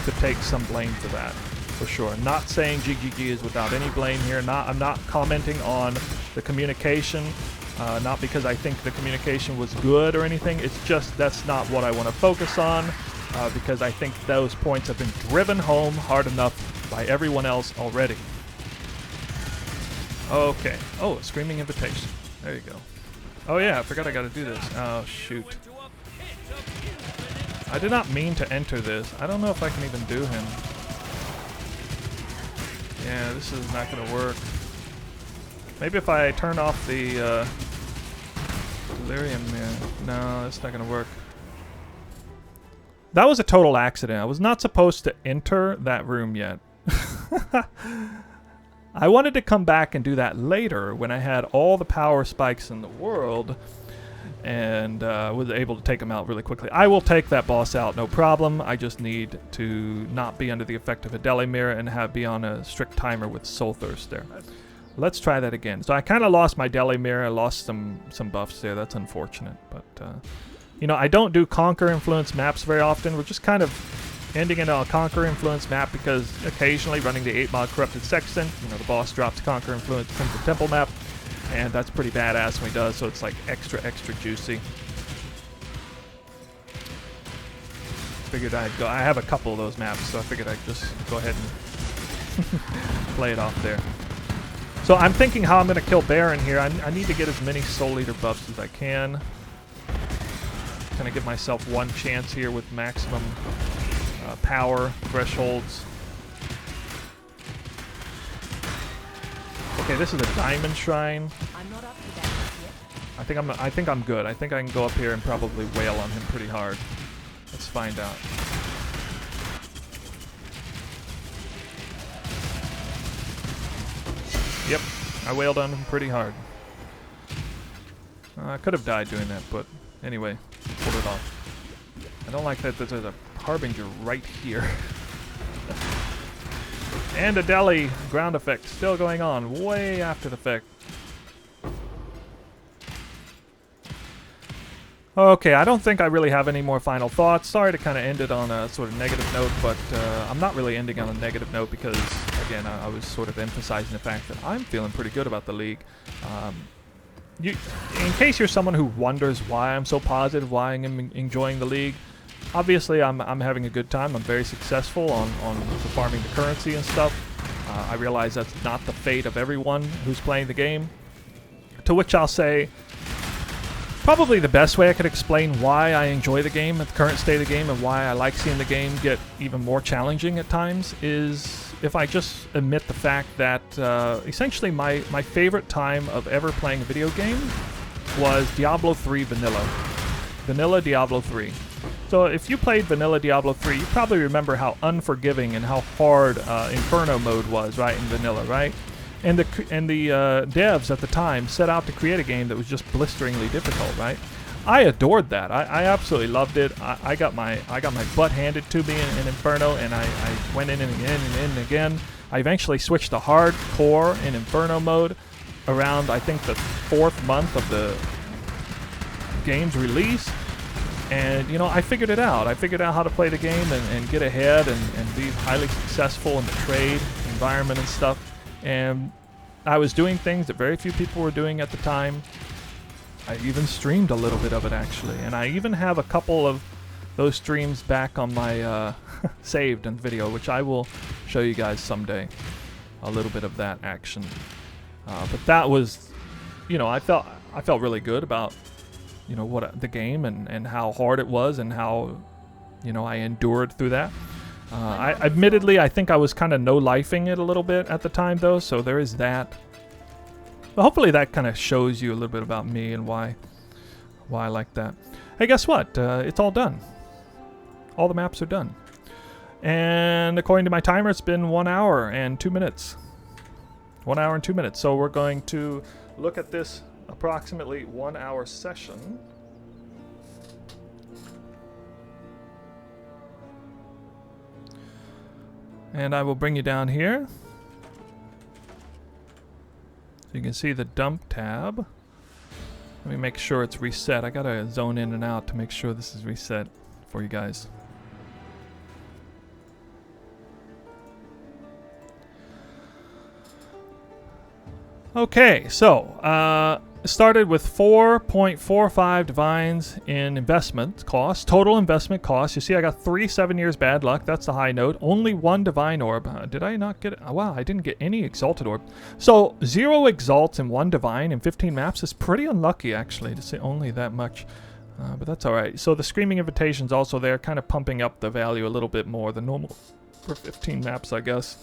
to take some blame for that, for sure. Not saying GGG is without any blame here. I'm not commenting on the communication, not because I think the communication was good or anything. It's just that's not what I want to focus on. because I think those points have been driven home hard enough by everyone else already. Okay. Oh, a Screaming Invitation. There you go. Oh yeah, I forgot I gotta do this. Oh shoot. I did not mean to enter this. I don't know if I can even do him. Yeah, this is not gonna work. Maybe if I turn off the Delirium Mirror. No, that's not gonna work. That was a total accident. I was not supposed to enter that room yet. I wanted to come back and do that later when I had all the power spikes in the world and was able to take him out really quickly. I will take that boss out, no problem. I just need to not be under the effect of a Deli Mirror and be on a strict timer with Soulthirst there. Let's try that again. So I kind of lost my Deli Mirror. I lost some buffs there. That's unfortunate. But, you know, I don't do Conquer Influence maps very often. We're just kind of ending in a Conquer Influence map because occasionally running the 8-mod Corrupted Sextant, you know, the boss drops Conquer Influence Crimson Temple map, and that's pretty badass when he does, so it's like extra juicy. Figured I'd go. I have a couple of those maps, so I figured I'd just go ahead and play it off there. So I'm thinking how I'm going to kill Baron here. I need to get as many Soul Eater buffs as I can. Kind of give myself one chance here with maximum power thresholds. Okay, this is a Diamond Shrine. I'm not up to that yet. I think I'm good. I think I can go up here and probably wail on him pretty hard. Let's find out. Yep, I wailed on him pretty hard. I could have died doing that, but anyway, pulled it off. I don't like that there's a Harbinger right here. And a Deli ground effect still going on way after the fact. Okay, I don't think I really have any more final thoughts. Sorry to kind of end it on a sort of negative note, but I'm not really ending on a negative note because, again, I was sort of emphasizing the fact that I'm feeling pretty good about the league. In case you're someone who wonders why I'm so positive, why I'm enjoying the league, obviously I'm having a good time. I'm very successful on farming the currency and stuff. I realize that's not the fate of everyone who's playing the game. To which I'll say, probably the best way I could explain why I enjoy the game at the current state of the game and why I like seeing the game get even more challenging at times is if I just admit the fact that essentially my favorite time of ever playing a video game was Diablo 3 Vanilla. Vanilla Diablo 3. So if you played Vanilla Diablo 3, you probably remember how unforgiving and how hard Inferno mode was, right, in Vanilla, right? And the devs at the time set out to create a game that was just blisteringly difficult, right? I adored that. I absolutely loved it. I got my butt handed to me in Inferno, and I went in and again and in and again. I eventually switched to hardcore in Inferno mode around, I think, the 4th month of the game's release. And, you know, I figured it out. I figured out how to play the game and get ahead and be highly successful in the trade environment and stuff. And I was doing things that very few people were doing at the time. I even streamed a little bit of it, actually. And I even have a couple of those streams back on my saved and video, which I will show you guys someday. A little bit of that action. But that was, you know, I felt really good about, you know, what the game and how hard it was and how, you know, I endured through that. Admittedly, I think I was kind of no-lifing it a little bit at the time, though, so there is that. But hopefully that kind of shows you a little bit about me and why I like that. Hey, guess what? It's all done. All the maps are done. And according to my timer, it's been 1 hour and 2 minutes. 1 hour and 2 minutes. So we're going to look at this approximately 1 hour session. And I will bring you down here. So you can see the dump tab. Let me make sure it's reset. I gotta zone in and out to make sure this is reset for you guys. Okay, so started with 4.45 divines in investment cost, total investment cost. You see I got 3 7 years bad luck. That's the high note. Only 1 divine orb. Did I not get it? Oh, wow, I didn't get any exalted orb. So 0 exalts and 1 divine in 15 maps is pretty unlucky, actually, to say only that much. But that's all right. So the Screaming Invitation's also there, kind of pumping up the value a little bit more than normal for 15 maps, I guess.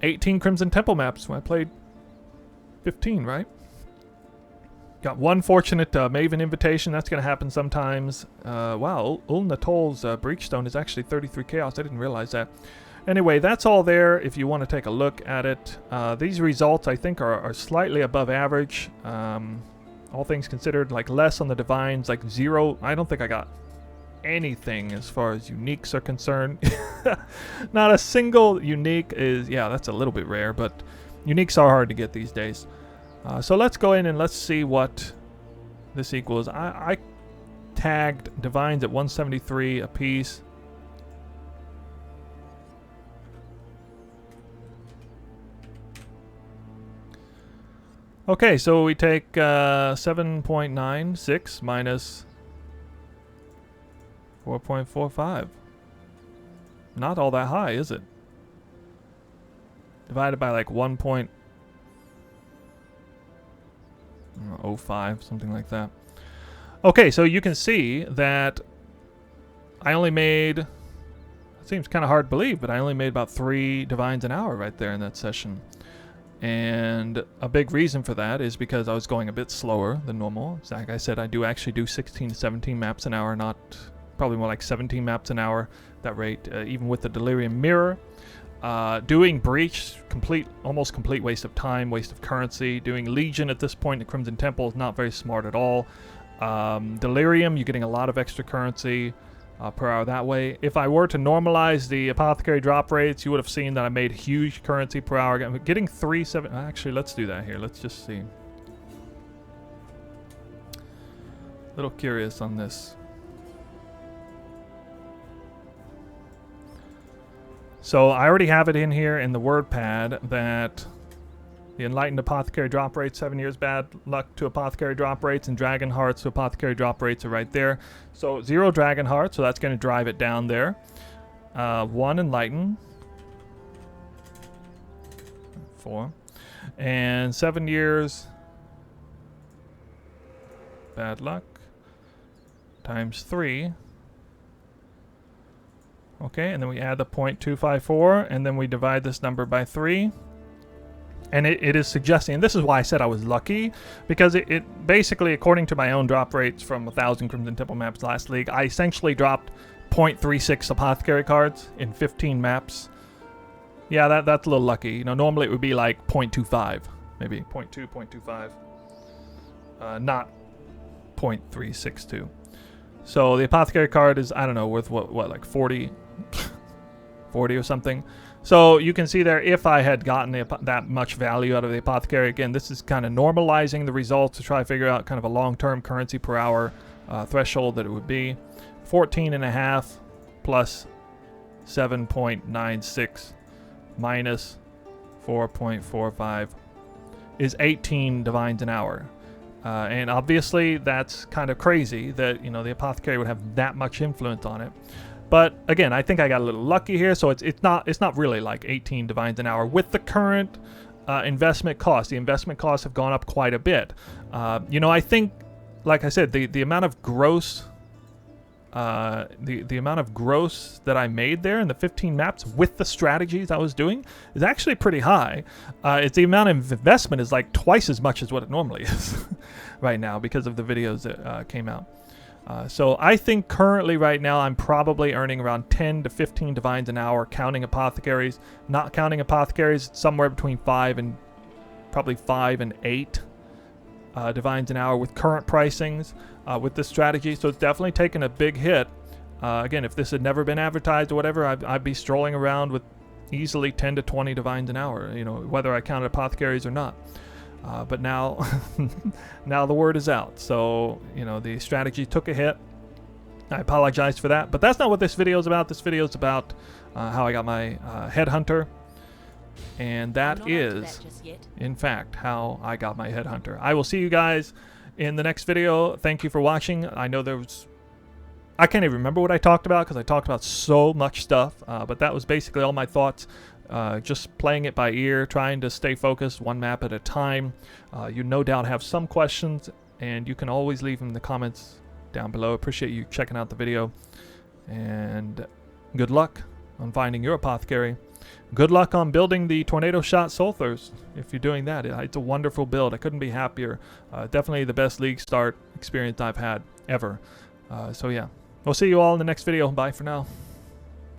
18 Crimson Temple maps when I played 15, right? Got 1 fortunate Maven invitation. That's going to happen sometimes. Wow, Ulnatol's Breachstone is actually 33 Chaos. I didn't realize that. Anyway, that's all there if you want to take a look at it. These results, I think, are slightly above average. All things considered, like less on the divines, like 0. I don't think I got anything as far as uniques are concerned. Not a single unique is, yeah, that's a little bit rare, but uniques are hard to get these days. So let's go in and let's see what this equals. I tagged divines at 173 a piece. Okay, so we take 7.96 minus 4.45. Not all that high, is it? Divided by like 1.05, something like that. Okay, so you can see that I only made, it seems kind of hard to believe, but I only made about 3 divines an hour right there in that session. And a big reason for that is because I was going a bit slower than normal. Like I said, I do actually do 16 to 17 maps an hour, not probably more like 17 maps an hour, that rate, even with the Delirium Mirror. Doing Breach, almost complete waste of time, waste of currency. Doing Legion at this point in the Crimson Temple is not very smart at all. Delirium, you're getting a lot of extra currency per hour that way. If I were to normalize the Apothecary drop rates, you would have seen that I made huge currency per hour. Getting 3.7. Actually, let's do that here. Let's just see. A little curious on this. So I already have it in here in the word pad that the Enlightened Apothecary drop rate, 7 years bad luck to Apothecary drop rates, and Dragon Hearts to Apothecary drop rates are right there. So 0 Dragon Hearts, so that's going to drive it down there. 1 Enlightened. 4. And 7 years bad luck times 3. Okay, and then we add the 0.254, and then we divide this number by 3. And it is suggesting, and this is why I said I was lucky, because it basically, according to my own drop rates from 1,000 Crimson Temple maps last league, I essentially dropped 0.36 Apothecary cards in 15 maps. Yeah, that's a little lucky. You know, normally it would be like 0.25, maybe 0.2, 0.25, not 0.362. So the Apothecary card is, I don't know, worth what like 40 or something. So you can see there, if I had gotten that much value out of the Apothecary, again, this is kind of normalizing the results to try to figure out kind of a long-term currency per hour threshold that it would be. 14.5 plus 7.96 minus 4.45 is 18 divines an hour. And obviously that's kind of crazy that, you know, the Apothecary would have that much influence on it. But again, I think I got a little lucky here, so it's not really like 18 divines an hour with the current investment cost. The investment costs have gone up quite a bit. You know, I think, like I said, the amount of gross the amount of gross that I made there in the 15 maps with the strategies I was doing is actually pretty high. It's the amount of investment is like twice as much as what it normally is right now because of the videos that came out. So I think currently right now I'm probably earning around 10 to 15 divines an hour counting Apothecaries. Not counting Apothecaries, it's somewhere between 5 and 8 divines an hour with current pricings with this strategy. So it's definitely taken a big hit. Again, if this had never been advertised or whatever, I'd be strolling around with easily 10 to 20 divines an hour, you know, whether I counted Apothecaries or not. But now, now the word is out. So, you know, the strategy took a hit. I apologize for that. But that's not what this video is about. This video is about how I got my Headhunter. And that I'm not up to is, that just yet. in fact, how I got my Headhunter. I will see you guys in the next video. Thank you for watching. I know there was... I can't even remember what I talked about because I talked about so much stuff. But that was basically all my thoughts. Just playing it by ear, trying to stay focused one map at a time. You no doubt have some questions, and you can always leave them in the comments down below. Appreciate you checking out the video. And good luck on finding your Apothecary. Good luck on building the Tornado Shot Soulthirst. If you're doing that, it's a wonderful build. I couldn't be happier. Definitely the best league start experience I've had ever. So yeah, we'll see you all in the next video. Bye for now.